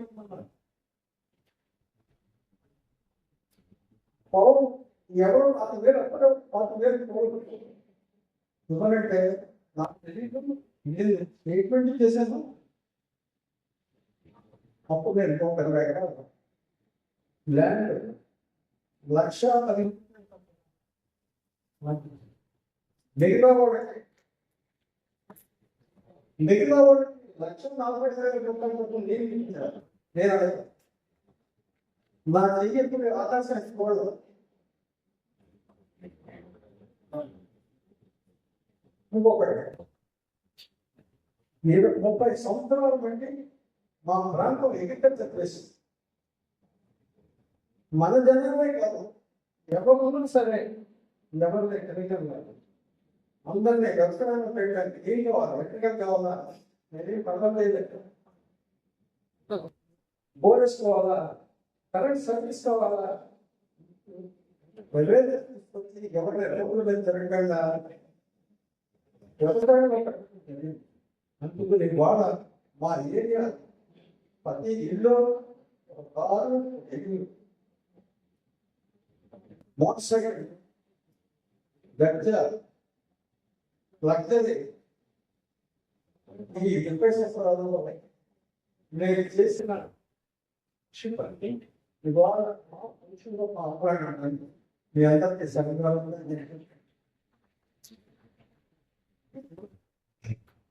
ఎవరు 4,000 అక్కడ 4,000 ఇవ్వాలంటే నాకు తెలియదు. నేను స్టేట్మెంట్ చేశాను. అప్పుడు నేను 20 ఎకరాలు ల్యాండ్ 1,10,000 మిగతా వాడికి 1,40,000 రూపాయలు నేను అడగను. నా చెయ్యి ఆకాశానికి పోవడం ఇంకొకటి. 30 సంవత్సరాల బట్టి మా ప్రాంతం అగ్రికల్చర్ ప్లేస్. మన జనాలే కాదు, ఎవరు సరే ఎవరిని తెలియడం లేదు. అందరినీ వ్యవసాయం పెట్టడానికి ఏం కావాలి, ఎలక్ట్రికల్ కావాలా, నేనేం పర్వాలేదు, బోనస్ కావాలా, కరెంట్ సర్వీస్ కావాలా, ఎవరైనా డబ్బులు జరగకుండా వ్యవసాయం. అందుకు ఇవాళ మా ఏరియా ప్రతి ఇల్లు కారు ఎగ్గు మోటార్ సైకిల్ గజ్జ లగ్జరీ ఈ వెంకటేశ్వరరావు నేను చేసిన ఇవాళ మీ అందరికీ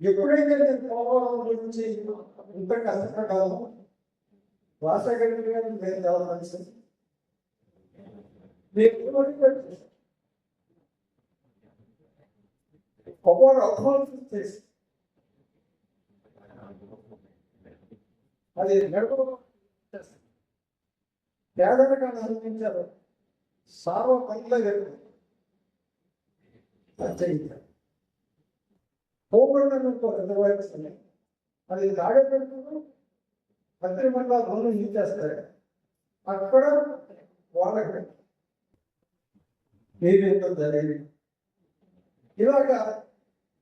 ఎప్పుడైతే నేను పోవడం గురించి ఇంత కష్టపడ్డాను, రాజశేఖర రెడ్డి గారు నేను చాలా మంచి పవర్ అడ్వాన్స్ చేసి అది నడపడం పేదరికాన్ని అందించారు సార్వత్రికంగా జరిగింది పోగొట్టడంతో నిర్వహిస్తుంది అది తాగేటప్పుడు మంత్రి మండల రుణం ఇచ్చేస్తారు అక్కడ వాళ్ళకి ఏదేంటో జరిగింది ఇలాగా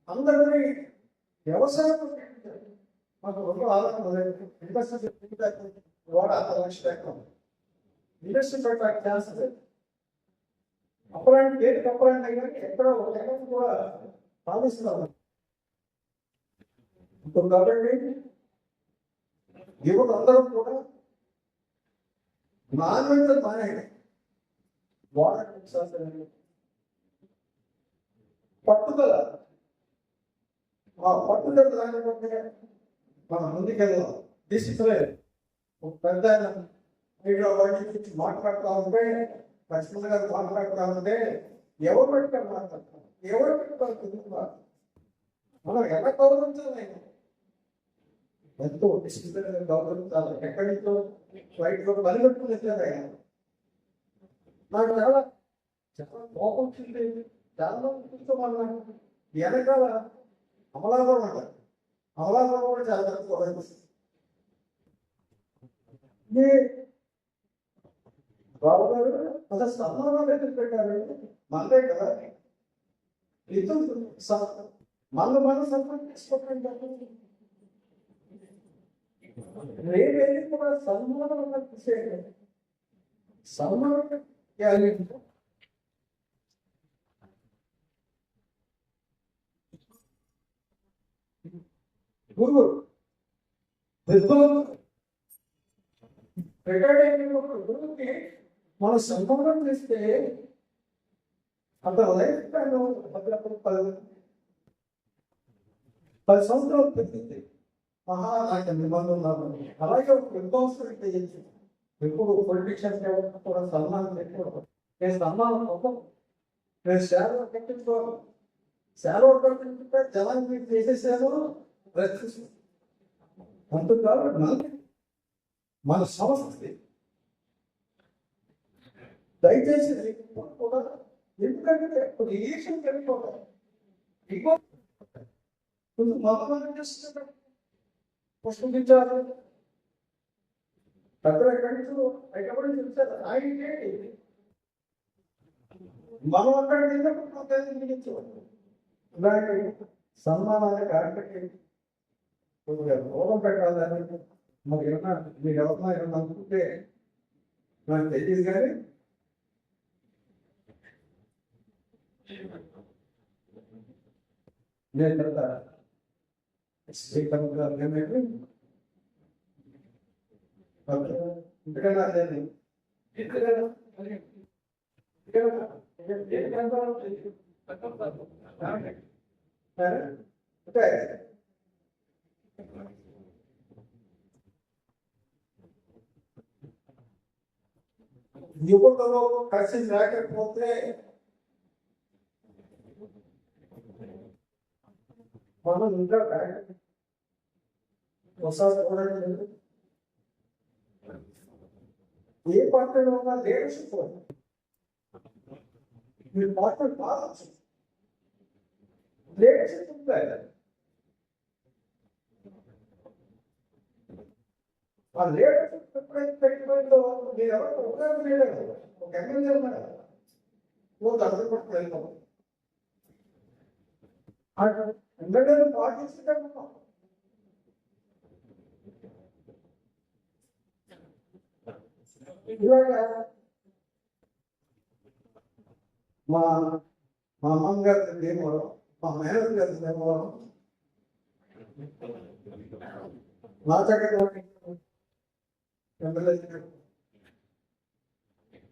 అందరినీ వ్యవసాయం మాకు రెండు ఆలోచన ఇండస్ట్రీ వాడ 6 లక్షలు ఎక్కడ ఇండస్ట్రీ పెట్టడానికి చేస్తుంది అప్పుడంటే ఏది అప్పుడంటే కానీ ఎక్కడ ఒక ఎకరం కూడా సాధిస్తున్నాము ఇప్పుడు కాబట్టి యువత అందరం కూడా నాణ్యత మానేయండి వాటర్ పట్టుదల ఆ పట్టుదల లేకపోతే మనం ముందుకెళ్ళాం డిసిప్లిన్ ఒక పెద్ద మీరు గురించి మాట్లాడుతూ ఉంటే లక్ష్మణ్ గారు మాట్లాడుతూ ఉంటే ఎవరు పెట్టారు మాట్లాడతారు ఎవరు పెట్టారు మనం ఎలా గౌరవించాలి ఎంతో డిసిప్లిన్ గౌరవించాలి ఎక్కడి నుంచో ఫ్లైట్ లో పరిగెట్టుకుని వచ్చారు ఆయన నాకు చాలా చాలా కోపం వచ్చింది చాలా కూర్చోమన్నా వెనకాల అమలాపురం అంటారు అమలాపురం కూడా చాలా తక్కువ బాబు గారు అసలు సన్మానాలు ఎందుకు పెట్టారు మనదే కదా ఇది మన సన్మానం తీసుకోవడం రేపు కూడా సన్మానం సన్మానం గురువు రిటైర్డ్ అయిన గురువుకి మన సన్మానం చేస్తే అంత లైఫ్ టైం 10 సంవత్సరాలు పెరిగింది మహానాయక నిబంధనలు ఉన్నారు అలాగే ఒక విద్వాంసుడు చేయొచ్చు ఎప్పుడు పొలిటీషియన్స్ కూడా సన్మానం పెట్టుకోవడం నేను సన్మానం కోసం నేను సేవ కట్టించుకోవాలి సేవ కట్టించుకుంటే జనాన్ని చేసేసాను అందుకు మన సంస్థ దయచేసి కూడా ఎందుకంటే కొన్ని ఈషన్ వెళ్ళిపోతాయి కొంచెం మతం చేస్తున్నారు పుష్పించారు పెద్దలు ఎక్కడి నుంచి బయటపడి చూసారు ఆయన మనం అక్కడ ఇలాంటి సన్మానాన్ని కార్యక్రమం దూరం పెట్టాలని మరి ఏమన్నా మీరు ఎవరన్నా ఏమన్నా అనుకుంటే నాకు తెలియదు కానీ నేను తర్వాత శ్రీకాంత్ గారు ఏమైంది ఇంతకన్నా అదేండి అంటే యువతలో కలిసి లేకపోతే మనం ఇంకా ఒకసారి చూడండి ఏ పార్టీలో ఉన్నా లీడర్షిప్ మీరు పార్టీ కావచ్చు లీడర్షిప్ ఉంటాయి ఆ లీడర్షిప్ ఎప్పుడైతే పెట్టిపోయిందో మీరు ఎవరు ఉపయోగం లేదు ఒక ఎమ్మెల్యే ఉన్నాడు అర్థం పట్టుకు వెళ్తాం ఎమ్మెల్యేలు పాటిస్తుంటే ఇలాగా మా అమ్మమ్మ గారి ఏమో మా మేనర్ గారి ఏమో మా చక్కగా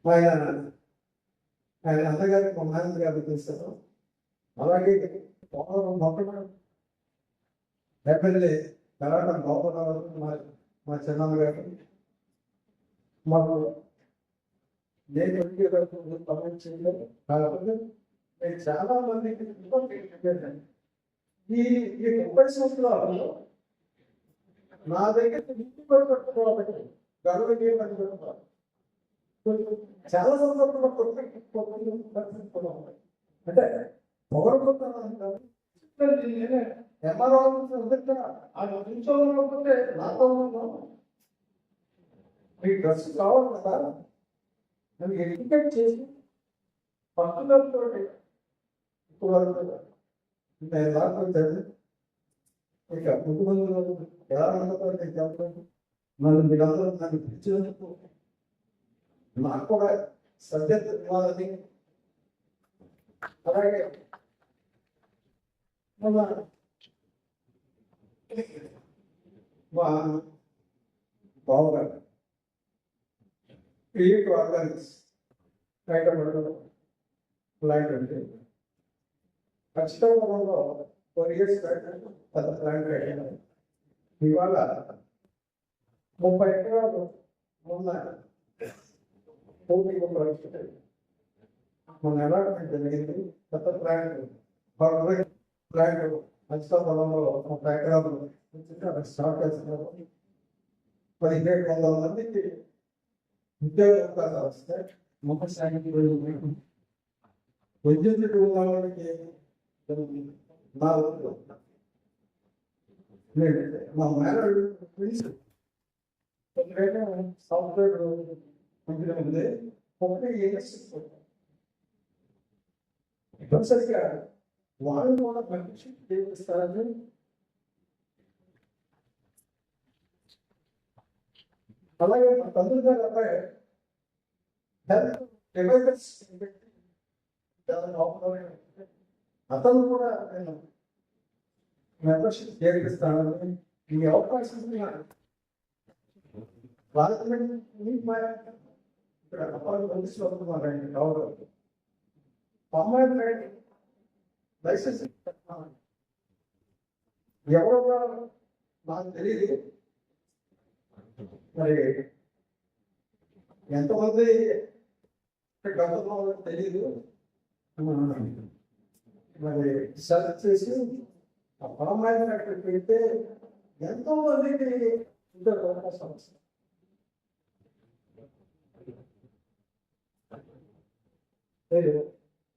ఆయన అన్నగారికి మా మేనర్ గారు తెలుస్తారు అలాగే ఎమ్మెల్యే తర్వాత గోపరావు మా చిన్నమ్మ గారు మాకు నేను కాకపోతే నేను చాలా మందికి ఈ 30 సంవత్సరాలు నా దగ్గర పెట్టుకోవాలి గడువుకి ఏమనుకుంటున్నారు చాలా సందర్భంలో అంటే పొగరబోతున్నాను ఎంఆర్ఓ ఆ నిమిషంలోకపోతే నాతో మీ డ్రెస్ కావాలి కదా నన్ను ఎడ్యుకేట్ చేసి పట్టుదలతో ఇప్పుడు నేను రాకపోతే ఇక ముందు ముందు ఎలా ఉండదు నేను చెప్పలేదు నన్ను మీరందరూ నన్ను పిలిచినందుకు నాకు కూడా సబ్జెక్ట్ ఇవ్వాలని అలాగే మా బావగారు క్రియేటివ్ ఆర్గానిక్స్ హైదరాబాద్లో ప్లాంట్ ఉంది ఖచ్చితంగా 4 years పెద్ద ప్లాంట్ అయ్యాను ఇవాళ 30 ఎకరాలు ఉన్న పోటీ మన అలాట్మెంట్ జరిగింది కొత్త ప్లాంట్ మంచిగా పొలంలో 30 ఎకరాలు స్టార్ట్ చేస్తున్నారు 1700 మందికి ఉద్యోగ అవకాశాలు వస్తాయి విద్యుత్ వాళ్ళకి నా ఊళ్ళో మా మేనడు సాఫ్ట్వేర్ కంపెనీ ఉంది 1 years సరిగ్గా వాళ్ళు కూడా మంచి చేస్తారని అలాగే మా తండ్రి గారు అబ్బాయి అతను కూడా నేను మెంబర్షిప్ చేర్పిస్తానని ఈ అవకాశం ఇక్కడ అబ్బాయి పంపిస్తున్నారండి గౌరవ అమ్మాయి లైసెన్స్ ఎవరో నాకు తెలియదు మరి ఎంతమంది గతంలో తెలియదు మరి సర్చ్ చేసి ఆ పామాయిల్ ఫ్యాక్టరీ పెడితే ఎంతో మందికి ఉద్యోగ అవకాశం వస్తుంది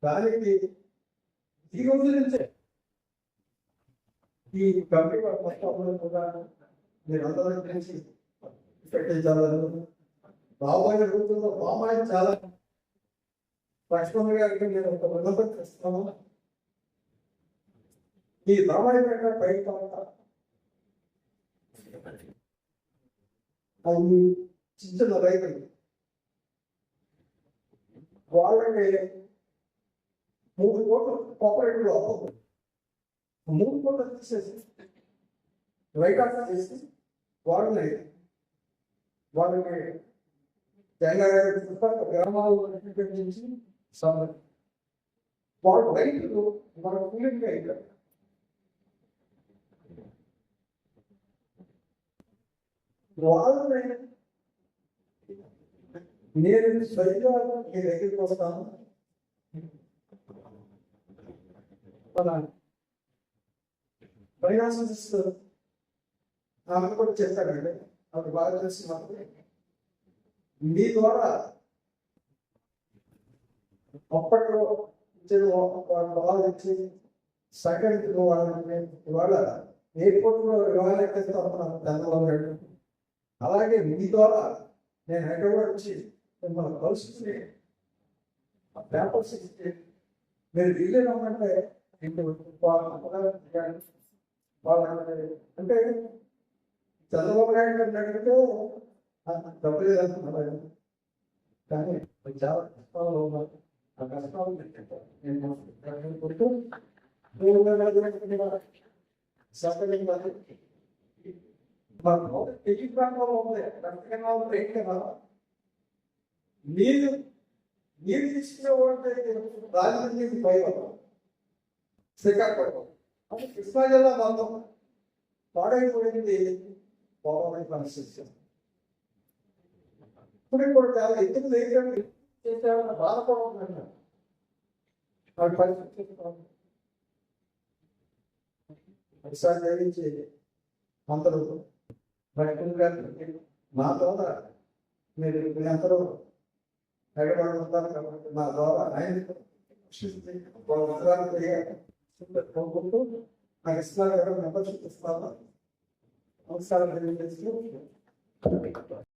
దానికి ఈ రోజు నుంచే ఈ కంపెనీ మొత్తం కూడా మీరు అందరూ కలిసి పెట్టించాలని రాబోయే రోజుల్లో పామాయిల్ చాలా లక్ష్మణ్ గారికి నేను ఒక విన్నపం చేస్తాను ఈ రామాయణ పై అది చిన్న రైతులు వాళ్ళకి 3 కోట్లు కోఆపరేటివ్ అప్పు 3 కోట్లు తీసేసి రైట్ ఆఫ్ చేసి వాళ్ళకి గ్రామాల్లో నుంచి వాళ్ళు రైతులు మన ఫీలింగ్ అయ్యారు వాళ్ళని నేను స్వయంగా మీ దగ్గరికి వస్తాను మన ఫైనాన్స్ ఆమె కూడా చెప్తాడండి ఆమె బాగా తెలిసి మాకు మీ ద్వారా అప్పట్లో వాళ్ళు ఇచ్చి సెకండ్ వాళ్ళని ఇవాళ ఎయిర్పోర్ట్లో విమానం అలాగే మీ ద్వారా నేను హైదరాబాద్ వచ్చి మిమ్మల్ని కలుసుకుని పేపర్స్ ఇచ్చి మీరు వీళ్ళేమంటే వాళ్ళ అంటే చంద్రబాబు నాయుడు గారిని అడిగితే డబ్బులు లేదంటున్నారు కానీ చాలా కష్టాలు ఉన్నారు ఆ కష్టాలు నీరు తీసుకునే రాజమండ్రి పైవలం శ్రీకాకుళం అది కృష్ణా జిల్లా మొత్తం పాడైపోయింది పోవడం పరిస్థితి ఇప్పుడు చాలా ఎందుకు చేసేవాళ్ళ బాధపడడం పరిస్థితి ఒకసారి జరిగించి అందరూ ప్రకటన గారికి నా ద్వారా మీరు అందరూ ఎగబడి ఉంటారు కాబట్టి నా ద్వారా ఆయన నాకు ఇస్తున్నారు మెంబర్షిప్ ఇస్తాను ఒకసారి